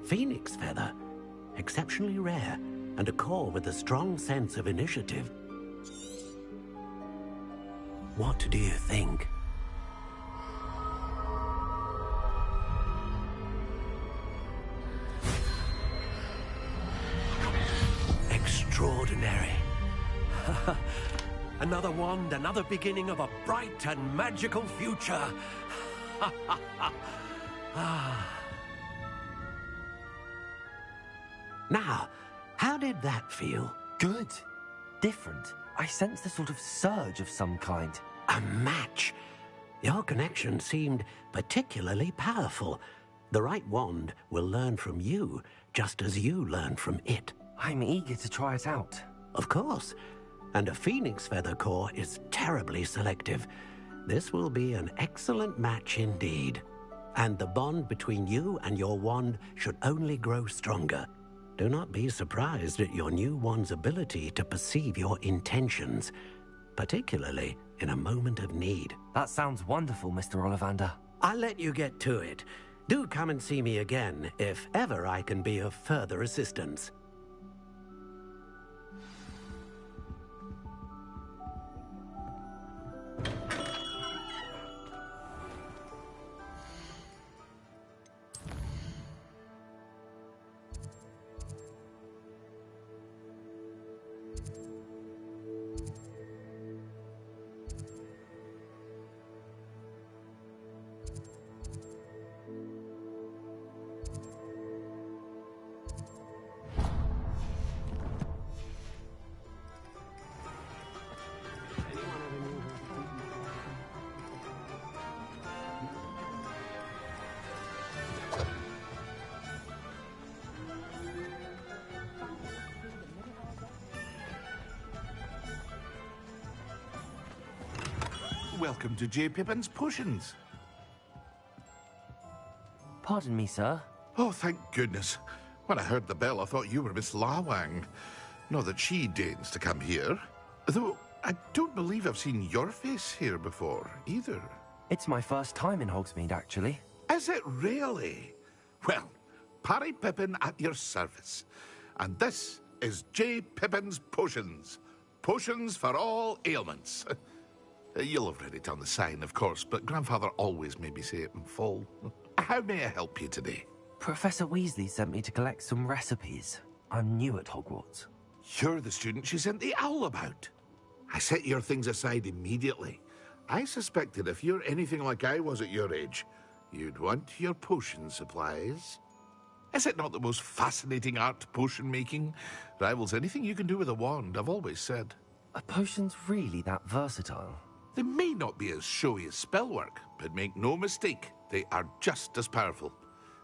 Phoenix feather. Exceptionally rare, and a core with a strong sense of initiative. What do you think? Extraordinary. Another wand, another beginning of a bright and magical future. Now, how did that feel? Good. Different. I sensed a sort of surge of some kind. A match. Your connection seemed particularly powerful. The right wand will learn from you, just as you learn from it. I'm eager to try it out. Of course. And a phoenix feather core is terribly selective. This will be an excellent match indeed. And the bond between you and your wand should only grow stronger. Do not be surprised at your new wand's ability to perceive your intentions, particularly in a moment of need. That sounds wonderful, Mr. Ollivander. I'll let you get to it. Do come and see me again if ever I can be of further assistance. welcome to J. Pippin's Potions. Pardon me, sir. Oh, thank goodness. When I heard the bell, I thought you were Miss Lawang. Not that she deigns to come here. Though, I don't believe I've seen your face here before, either. It's my first time in Hogsmeade, actually. Is it really? Well, Parry Pippin at your service. And this is J. Pippin's Potions. Potions for all ailments. You'll have read it on the sign, of course, but Grandfather always made me say it in full. How may I help you today? Professor Weasley sent me to collect some recipes. I'm new at Hogwarts. You're the student she sent the owl about. I set your things aside immediately. I suspected if you're anything like I was at your age, you'd want your potion supplies. Is it not the most fascinating art, potion making? Rivals anything you can do with a wand, I've always said. Are potions really that versatile? They may not be as showy as spellwork, but make no mistake, they are just as powerful.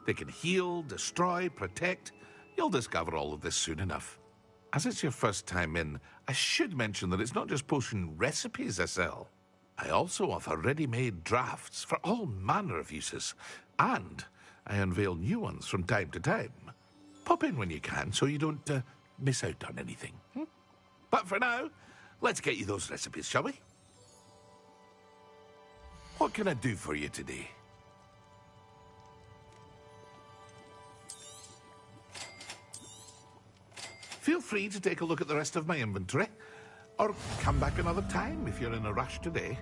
They can heal, destroy, protect. You'll discover all of this soon enough. As it's your first time in, I should mention that it's not just potion recipes I sell. I also offer ready-made drafts for all manner of uses, and I unveil new ones from time to time. Pop in when you can so you don't miss out on anything. But for now, let's get you those recipes, shall we? What can I do for you today? Feel free to take a look at the rest of my inventory, or come back another time if you're in a rush today.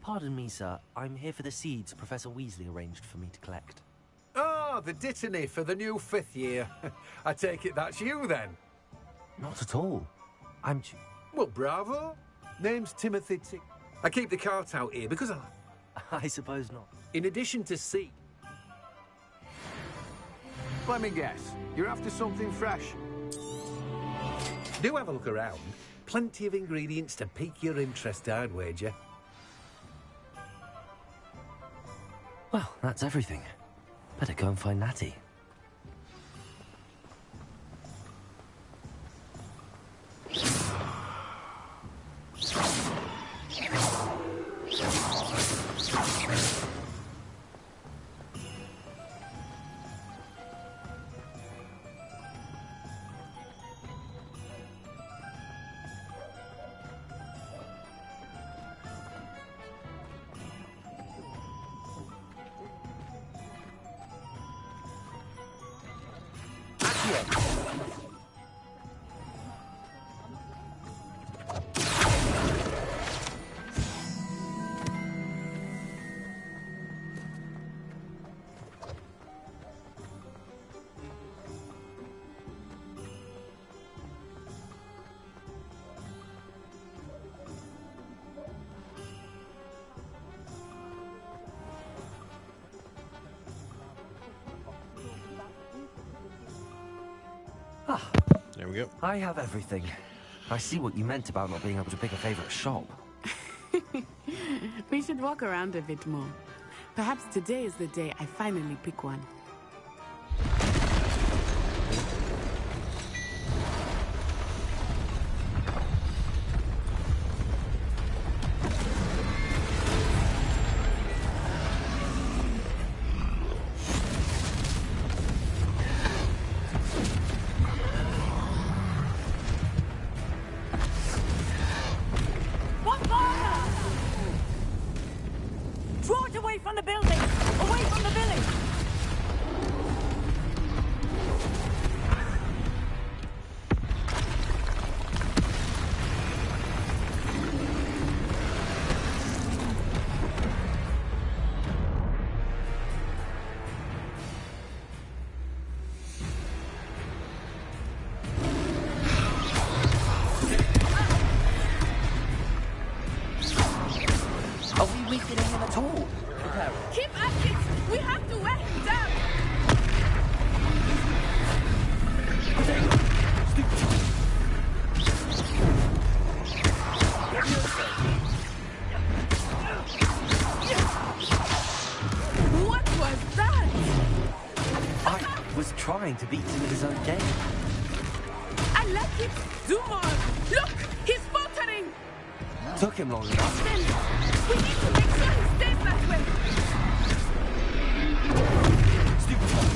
Pardon me, sir. I'm here for the seeds Professor Weasley arranged for me to collect. Oh, the Dittany for the new 5th year. I take it that's you, then? Not at all. I'm... Well, bravo. Name's Timothy I keep the cart out here because I suppose not. In addition to seed... Let me guess. You're after something fresh? Do have a look around. Plenty of ingredients to pique your interest, I'd wager. Well, that's everything. Better go and find Natty. There we go. I have everything. I see what you meant about not being able to pick a favorite shop. We should walk around a bit more. Perhaps today is the day I finally pick one. Draw it away from the building! Away from the village! beats him at his own game. I like it! Do more! Look! He's faltering! Took him long enough. Then we need to make sure he stays that way! Stupid.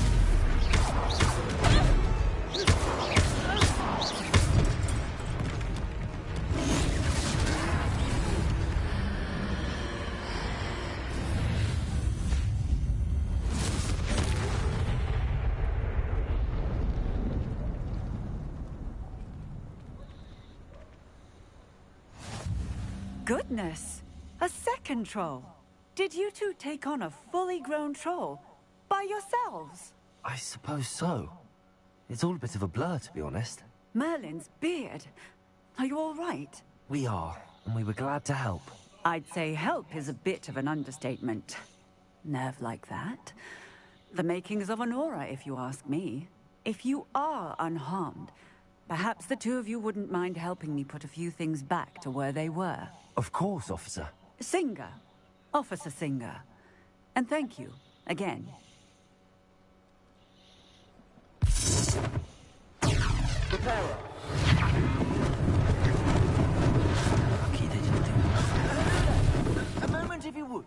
Goodness! A second troll. Did you two take on a fully grown troll? By yourselves? I suppose so. It's all a bit of a blur, to be honest. Merlin's beard. Are you all right? We are, and we were glad to help. I'd say help is a bit of an understatement. Nerve like that. The makings of an aura, if you ask me. If you are unharmed, perhaps the two of you wouldn't mind helping me put a few things back to where they were. Of course, officer. Singer. Officer Singer. And thank you, again. Reparo. Lucky they didn't do that. A moment if you would.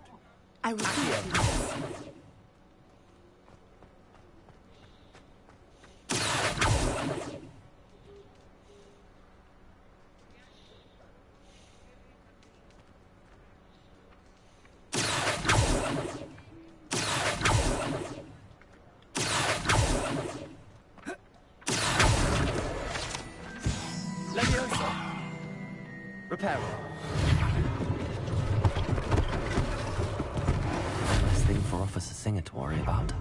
I will see you. Reparo. One less thing for Officer Singer to worry about.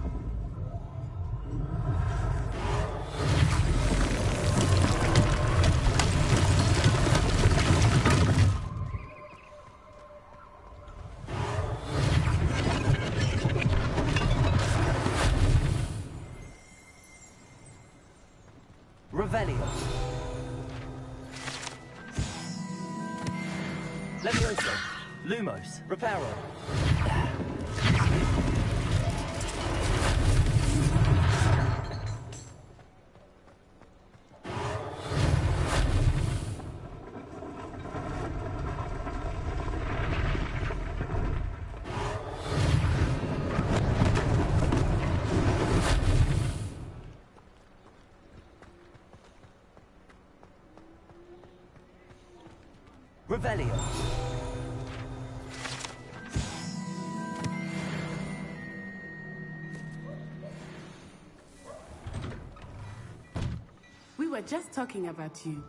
Revelio. Levioso. Lumos. Reparo. Revelio. We were just talking about you.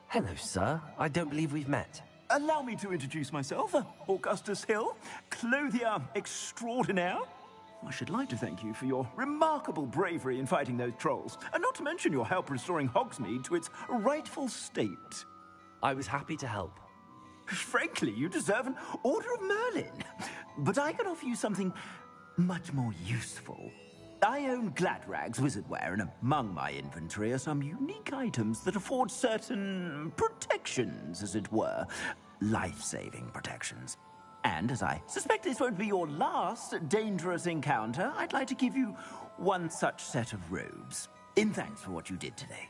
Hello, sir. I don't believe we've met. Allow me to introduce myself, Augustus Hill, clothier extraordinaire. I should like to thank you for your remarkable bravery in fighting those trolls, and not to mention your help restoring Hogsmeade to its rightful state. I was happy to help. Frankly, you deserve an Order of Merlin. But I can offer you something much more useful. I own Gladrag's wizardware, and among my inventory are some unique items that afford certain protections, as it were. Life-saving protections. And as I suspect this won't be your last dangerous encounter, I'd like to give you one such set of robes, in thanks for what you did today.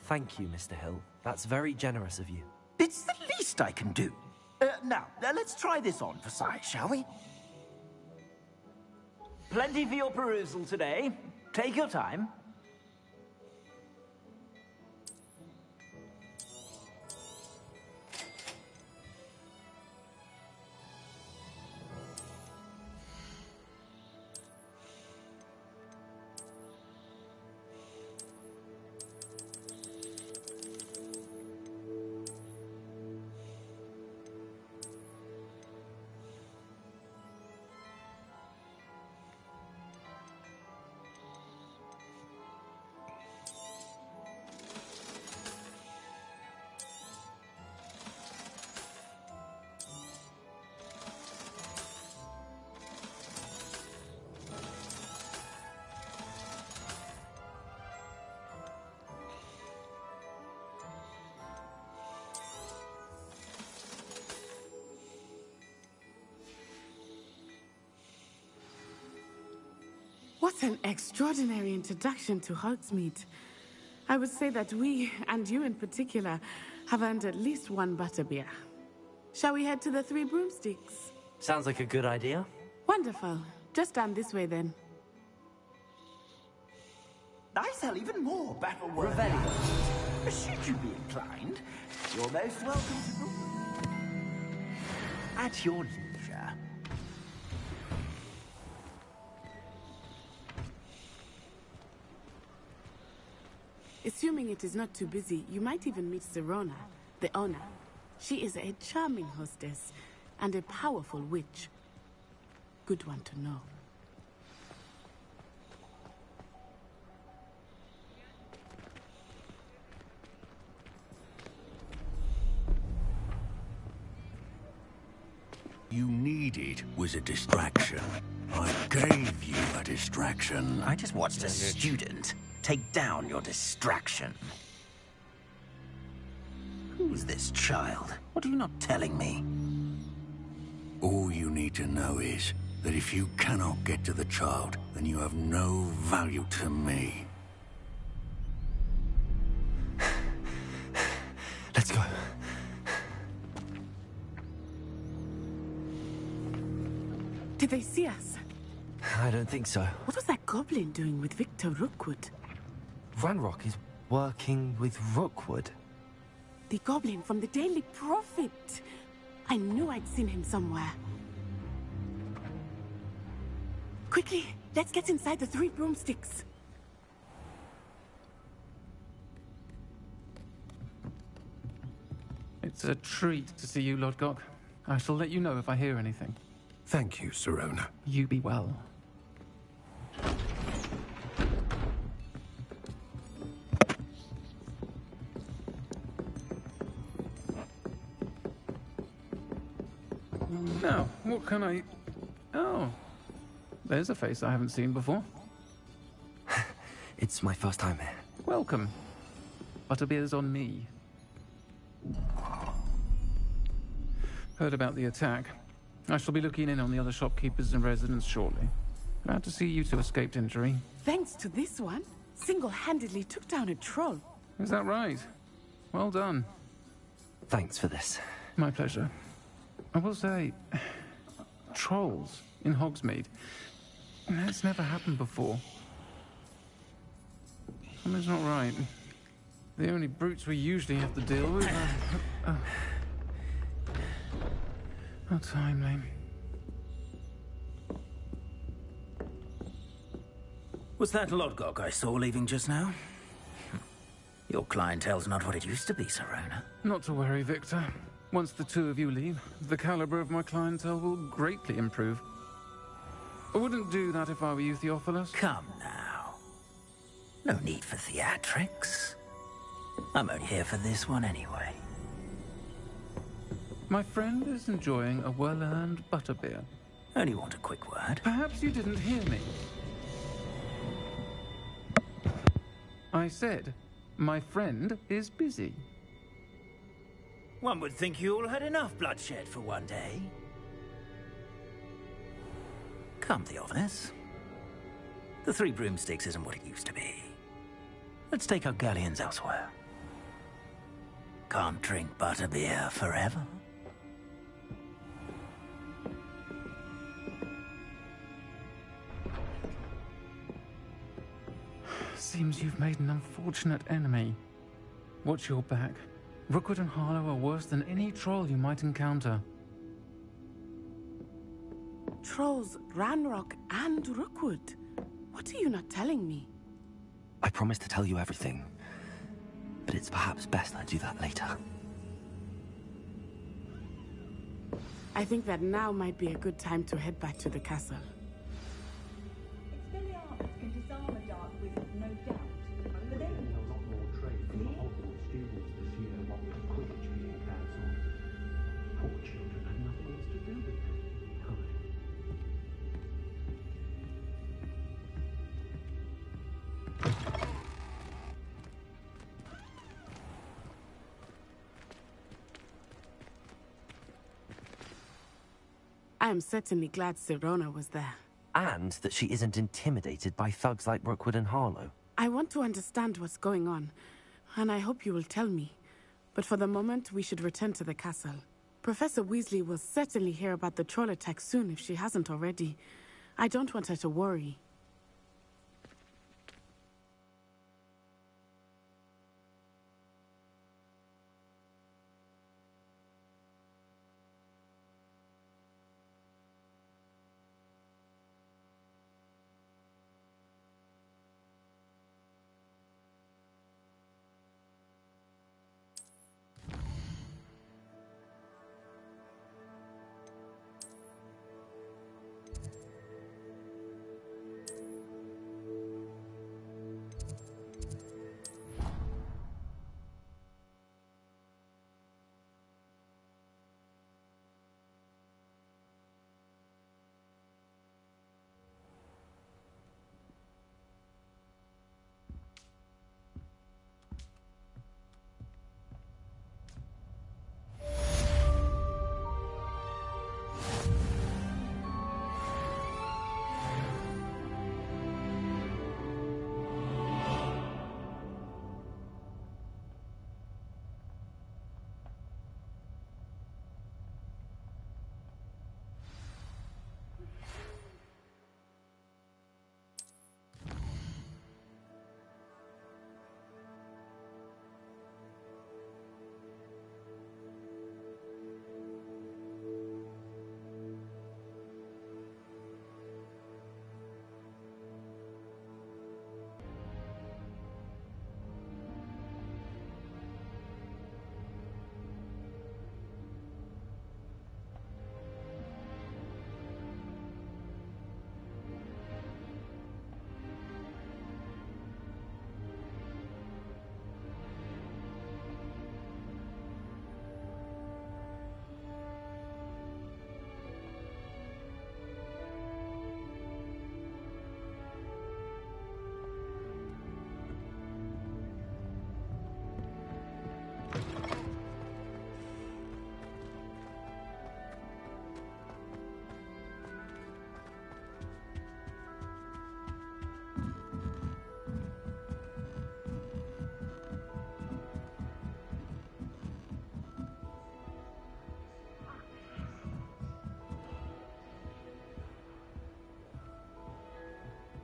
Thank you, Mr. Hill. That's very generous of you. It's the least I can do. Now, let's try this on for size, shall we? Plenty for your perusal today. Take your time. What an extraordinary introduction to Hogsmeade. I would say that we, and you in particular, have earned at least one butterbeer. Shall we head to the Three Broomsticks? Sounds like a good idea. Wonderful. Just down this way then. I sell even more battle-worthy items. Should you be inclined, you're most welcome to at your leisure. Assuming it is not too busy, you might even meet Sirona, the owner. She is a charming hostess and a powerful witch. Good one to know. You needed was a distraction. I gave you a distraction. I just watched a student take down your distraction. Who's this child? What are you not telling me? All you need to know is that if you cannot get to the child, then you have no value to me. Let's go. Did they see us? I don't think so. What was that goblin doing with Victor Rookwood? Ranrock is working with Rookwood. The goblin from the Daily Prophet. I knew I'd seen him somewhere. Quickly, let's get inside the Three Broomsticks. It's a treat to see you, Lodgok. I shall let you know if I hear anything. Thank you, Sirona. You be well. Now, what can I... Oh, there's a face I haven't seen before. It's my first time here. Welcome. Butterbeer's on me. Heard about the attack. I shall be looking in on the other shopkeepers and residents shortly. Glad to see you two escaped injury. Thanks to this one, single-handedly took down a troll. Is that right? Well done. Thanks for this. My pleasure. I will say, trolls in Hogsmeade. That's never happened before. Something's not right. The only brutes we usually have to deal with are... How timely. Was that Lodgok I saw leaving just now? Your clientele's not what it used to be, Sirona. Not to worry, Victor. Once the two of you leave, the caliber of my clientele will greatly improve. I wouldn't do that if I were you, Theophilus. Come now. No need for theatrics. I'm only here for this one anyway. My friend is enjoying a well-earned butterbeer. Only want a quick word. Perhaps you didn't hear me. I said, my friend is busy. One would think you all had enough bloodshed for one day. Come, Theophilus. The Three Broomsticks isn't what it used to be. Let's take our galleons elsewhere. Can't drink butterbeer forever. Seems you've made an unfortunate enemy. Watch your back. Rookwood and Harlow are worse than any troll you might encounter. Trolls, Ranrock, and Rookwood. What are you not telling me? I promise to tell you everything, but it's perhaps best I do that later. I think that now might be a good time to head back to the castle. Expelliarmus can disarm a dark wizard, no doubt. But then A lot more trade from the Hogwarts students this year, what with Quidditch being cancelled. Poor children had nothing else to do with time. I am certainly glad Sirona was there. And that she isn't intimidated by thugs like Rookwood and Harlow. I want to understand what's going on, and I hope you will tell me. But for the moment, we should return to the castle. Professor Weasley will certainly hear about the troll attack soon if she hasn't already. I don't want her to worry.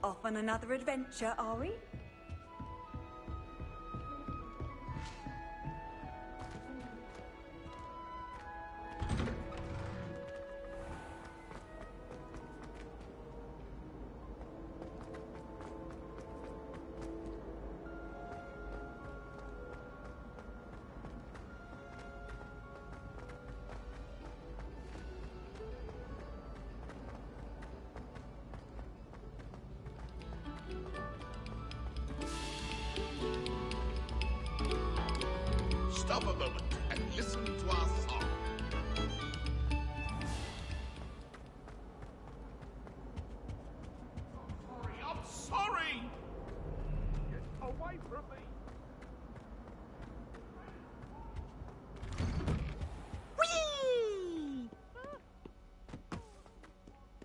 Off on another adventure, are we? Stop a moment and listen to our song. I'm sorry! Get away from me! Whee!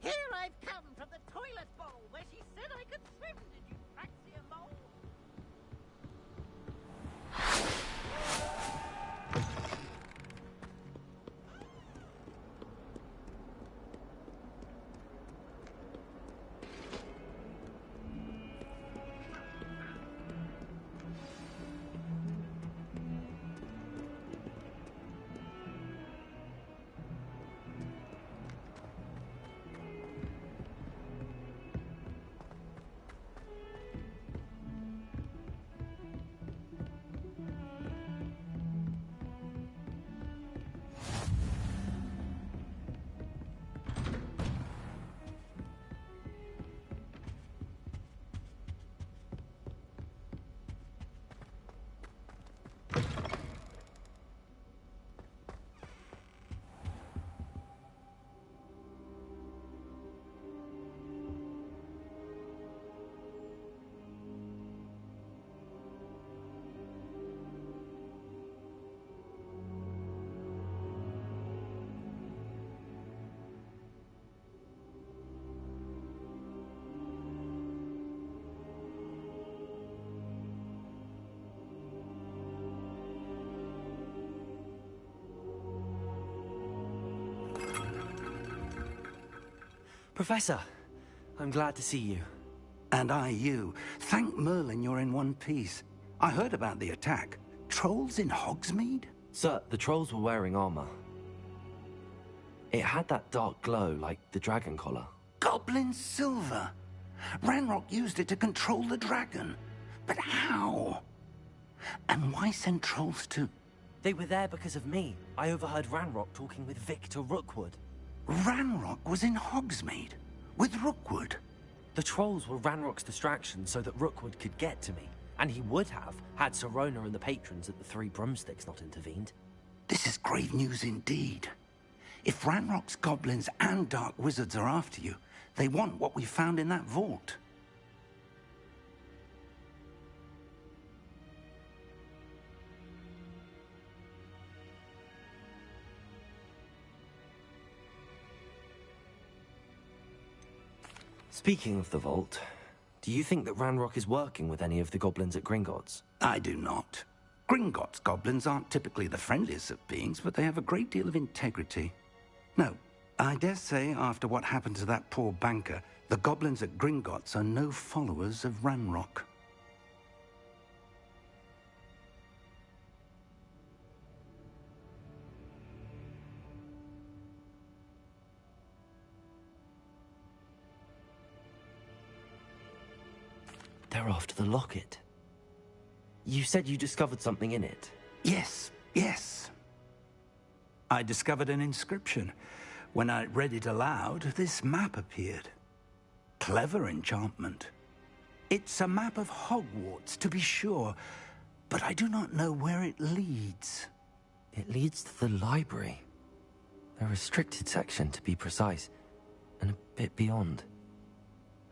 Here I've come from the toilet bowl where she said I could swim. Did you Praxia mole? Professor, I'm glad to see you. And I you. Thank Merlin you're in one piece. I heard about the attack. Trolls in Hogsmeade? Sir, the trolls were wearing armor. It had that dark glow like the dragon collar. Goblin silver. Ranrock used it to control the dragon. But how? And why send trolls to... They were there because of me. I overheard Ranrock talking with Victor Rookwood. Ranrock was in Hogsmeade? With Rookwood? The trolls were Ranrock's distraction so that Rookwood could get to me. And he would have, had Sirona and the patrons at the Three Broomsticks not intervened. This is grave news indeed. If Ranrock's goblins and dark wizards are after you, they want what we found in that vault. Speaking of the vault, do you think that Ranrock is working with any of the goblins at Gringotts? I do not. Gringotts goblins aren't typically the friendliest of beings, but they have a great deal of integrity. No, I dare say after what happened to that poor banker, the goblins at Gringotts are no followers of Ranrock. They're after the locket. You said you discovered something in it. Yes, yes. I discovered an inscription. When I read it aloud, this map appeared. Clever enchantment. It's a map of Hogwarts, to be sure, but I do not know where it leads. It leads to the library. The restricted section, to be precise, and a bit beyond.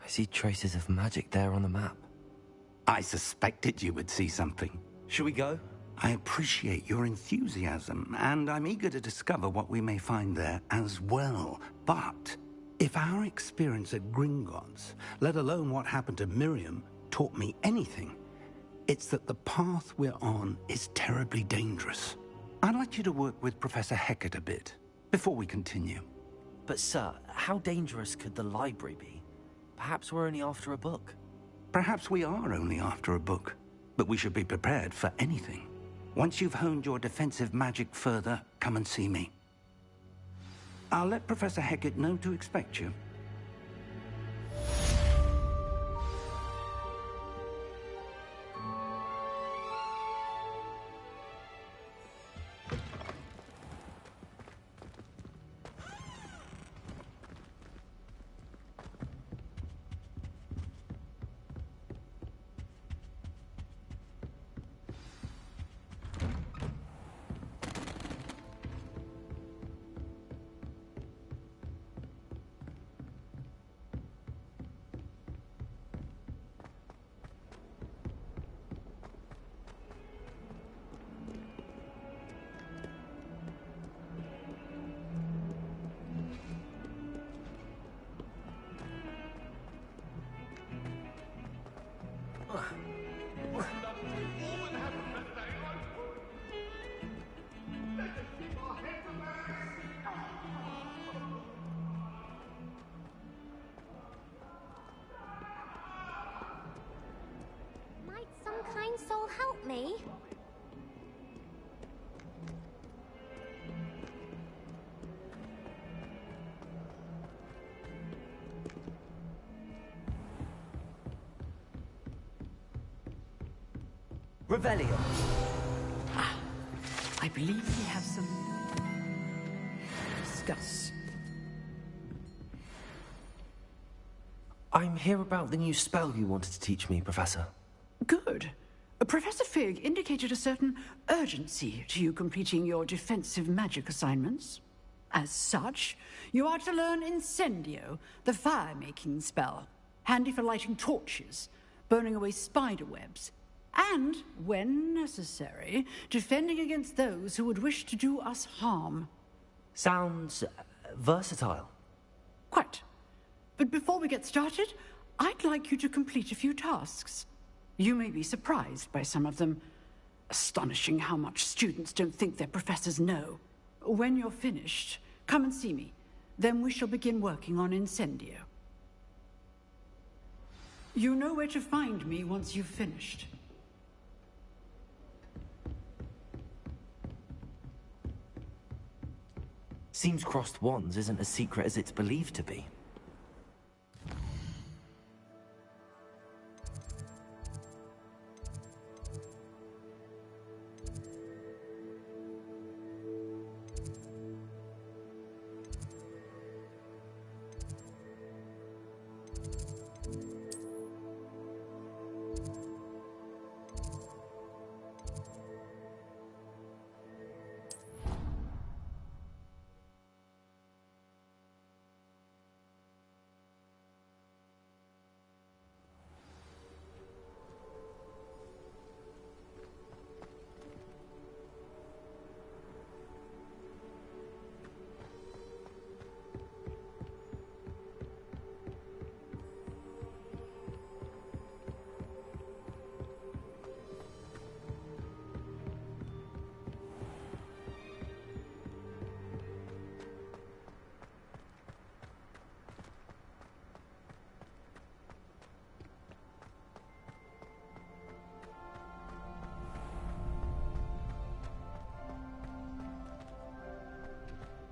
I see traces of magic there on the map. I suspected you would see something. Shall we go? I appreciate your enthusiasm, and I'm eager to discover what we may find there as well. But if our experience at Gringotts, let alone what happened to Miriam, taught me anything, it's that the path we're on is terribly dangerous. I'd like you to work with Professor Hecat a bit, before we continue. But sir, how dangerous could the library be? Perhaps we're only after a book. Perhaps we are only after a book, but we should be prepared for anything. Once you've honed your defensive magic further, come and see me. I'll let Professor Hecat know to expect you. Might some kind soul help me? Revelio. I believe we have some to discuss. I'm here about the new spell you wanted to teach me, Professor. Good. Professor Fig indicated a certain urgency to you completing your defensive magic assignments. As such, you are to learn Incendio, the fire-making spell, handy for lighting torches, burning away spider webs, and, when necessary, defending against those who would wish to do us harm. Sounds versatile. Quite. But before we get started, I'd like you to complete a few tasks. You may be surprised by some of them. Astonishing how much students don't think their professors know. When you're finished, come and see me. Then we shall begin working on Incendio. You know where to find me once you've finished. Seems crossed wands isn't as secret as it's believed to be.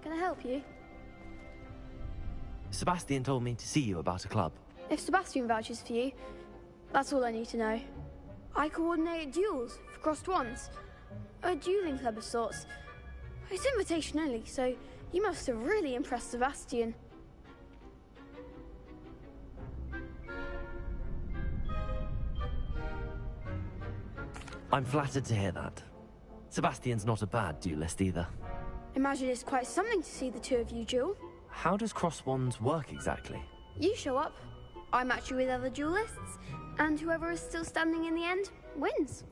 Can I help you? Sebastian told me to see you about a club. If Sebastian vouches for you, that's all I need to know. I coordinate duels for crossed wands. A dueling club of sorts. It's invitation only, so you must have really impressed Sebastian. I'm flattered to hear that. Sebastian's not a bad duelist either. Imagine it's quite something to see the two of you duel. How does crossed wands work exactly? You show up, I match you with other duelists, and whoever is still standing in the end wins.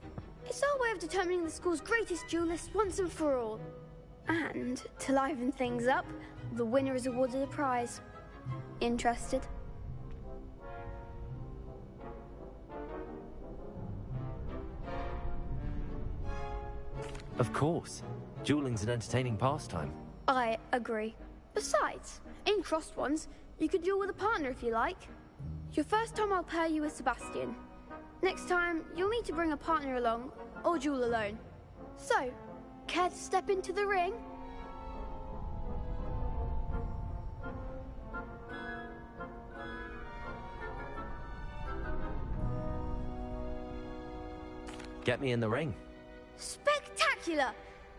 It's our way of determining the school's greatest duelist once and for all. And to liven things up, the winner is awarded a prize. Interested? Of course. Dueling's an entertaining pastime. I agree. Besides, in crossed wands, you could duel with a partner if you like. Your first time I'll pair you with Sebastian. Next time, you'll need to bring a partner along, or duel alone. So, care to step into the ring? Get me in the ring. Spectacular!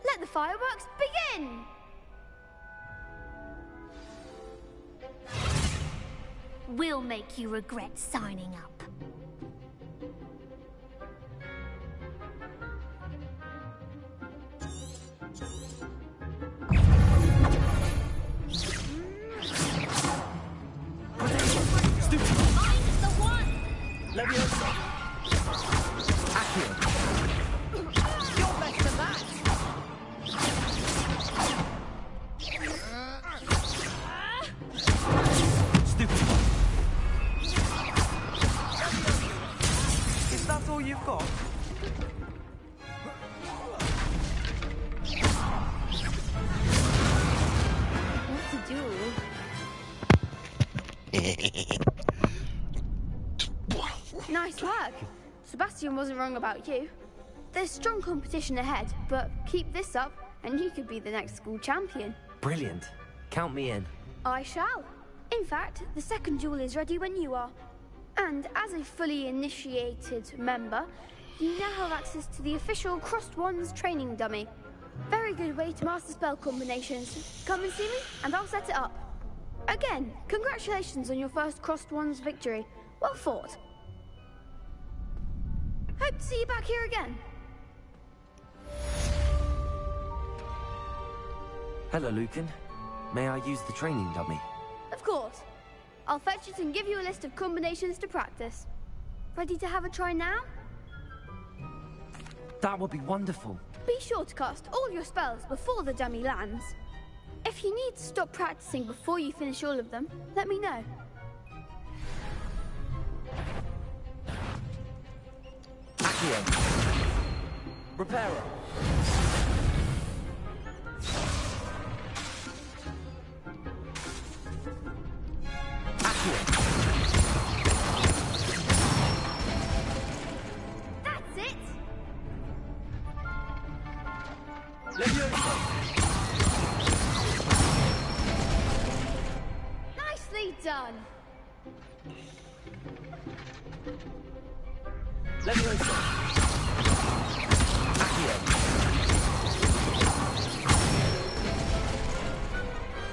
Let the fireworks begin! We'll make you regret signing up. I'm the one! Leviosa! Accio! You're less than that! Stupid one! Is that all you've got? What's a duel? Nice work. Sebastian wasn't wrong about you. There's strong competition ahead, but keep this up and you could be the next school champion. Brilliant. Count me in. I shall. In fact, the second duel is ready when you are. And as a fully initiated member, you now have access to the official Crossed Wands training dummy. Very good way to master spell combinations. Come and see me, and I'll set it up. Again, congratulations on your first Crossed Wands victory. Well fought. Hope to see you back here again. Hello, Lucan. May I use the training dummy? Of course. I'll fetch it and give you a list of combinations to practice. Ready to have a try now? That would be wonderful. Be sure to cast all your spells before the dummy lands. If you need to stop practicing before you finish all of them, let me know. Accio. Reparo. Nicely done.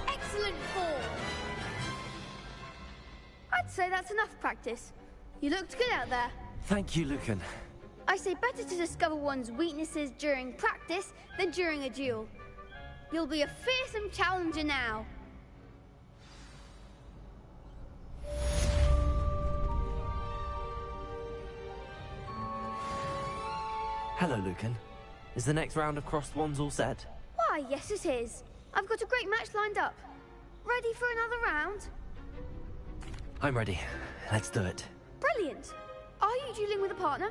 Excellent form. I'd say that's enough practice. You looked good out there. Thank you, Lucan. I say better to discover one's weaknesses during practice than during a duel. You'll be a fearsome challenger now. Hello, Lucan. Is the next round of crossed wands all set? Why, yes it is. I've got a great match lined up. Ready for another round? I'm ready. Let's do it. Brilliant. Are you dueling with a partner?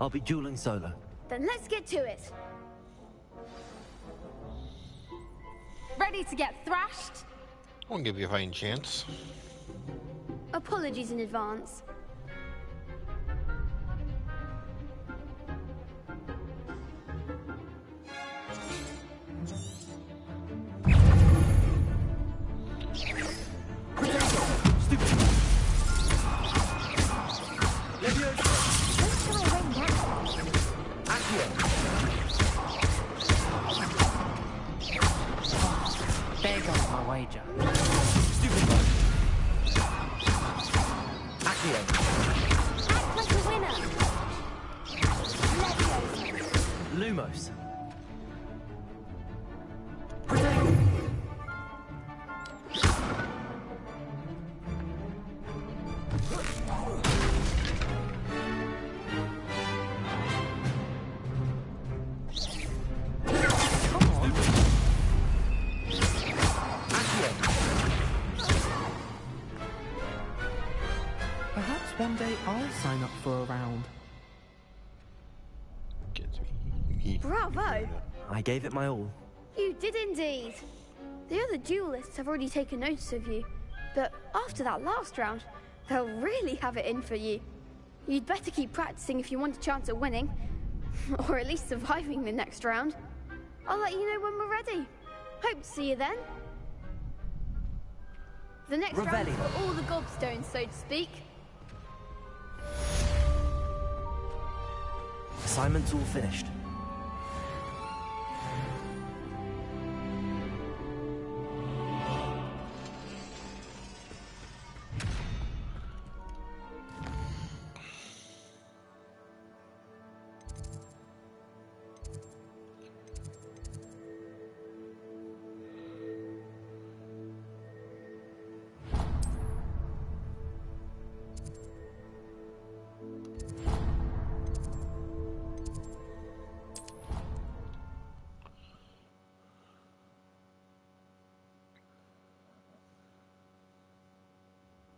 I'll be dueling solo. Then let's get to it. Ready to get thrashed? Won't give you a fighting chance. Apologies in advance. There goes my wager. Act like a winner. Lumos. Perhaps one day I'll sign up for a round. Bravo! I gave it my all. You did indeed. The other duelists have already taken notice of you, but after that last round, they'll really have it in for you. You'd better keep practicing if you want a chance at winning, or at least surviving the next round. I'll let you know when we're ready. Hope to see you then. The next round is for all the gobstones, so to speak. Assignment's all finished.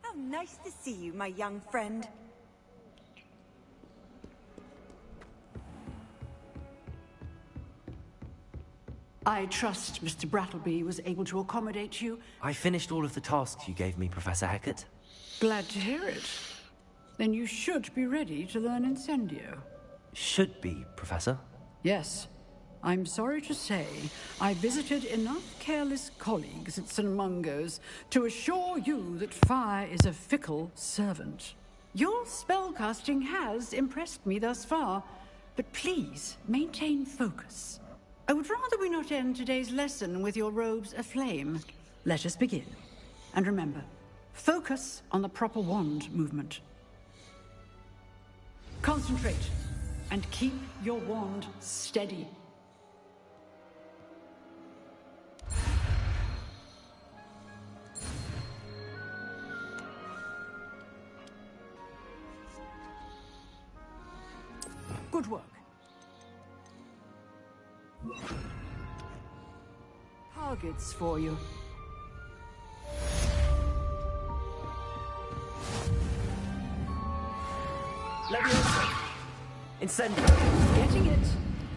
How nice to see you, my young friend. I trust Mr. Brattleby was able to accommodate you. I finished all of the tasks you gave me, Professor Hecat. Glad to hear it. Then you should be ready to learn Incendio. Should be, Professor. Yes. I'm sorry to say, I visited enough careless colleagues at St. Mungo's to assure you that fire is a fickle servant. Your spellcasting has impressed me thus far, but please maintain focus. I would rather we not end today's lesson with your robes aflame. Let us begin. And remember, focus on the proper wand movement. Concentrate, and keep your wand steady. Good work. Targets for you. Leviosa! Incendio! Getting it.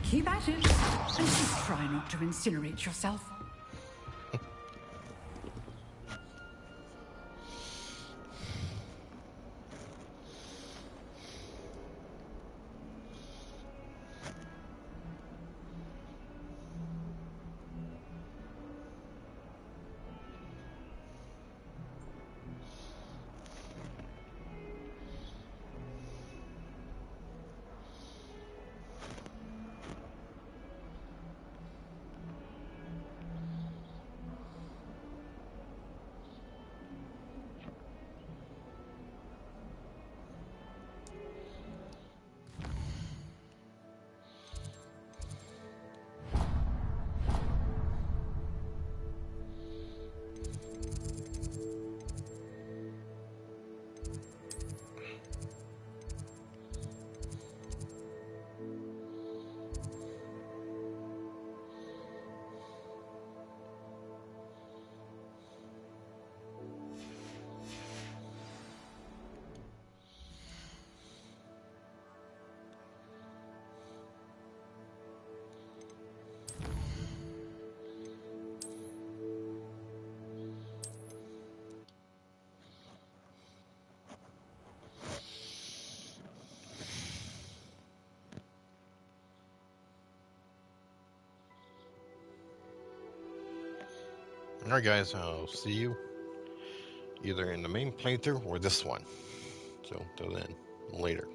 Keep at it. And just try not to incinerate yourself. Alright guys, I'll see you either in the main playthrough or this one. So, till then, later.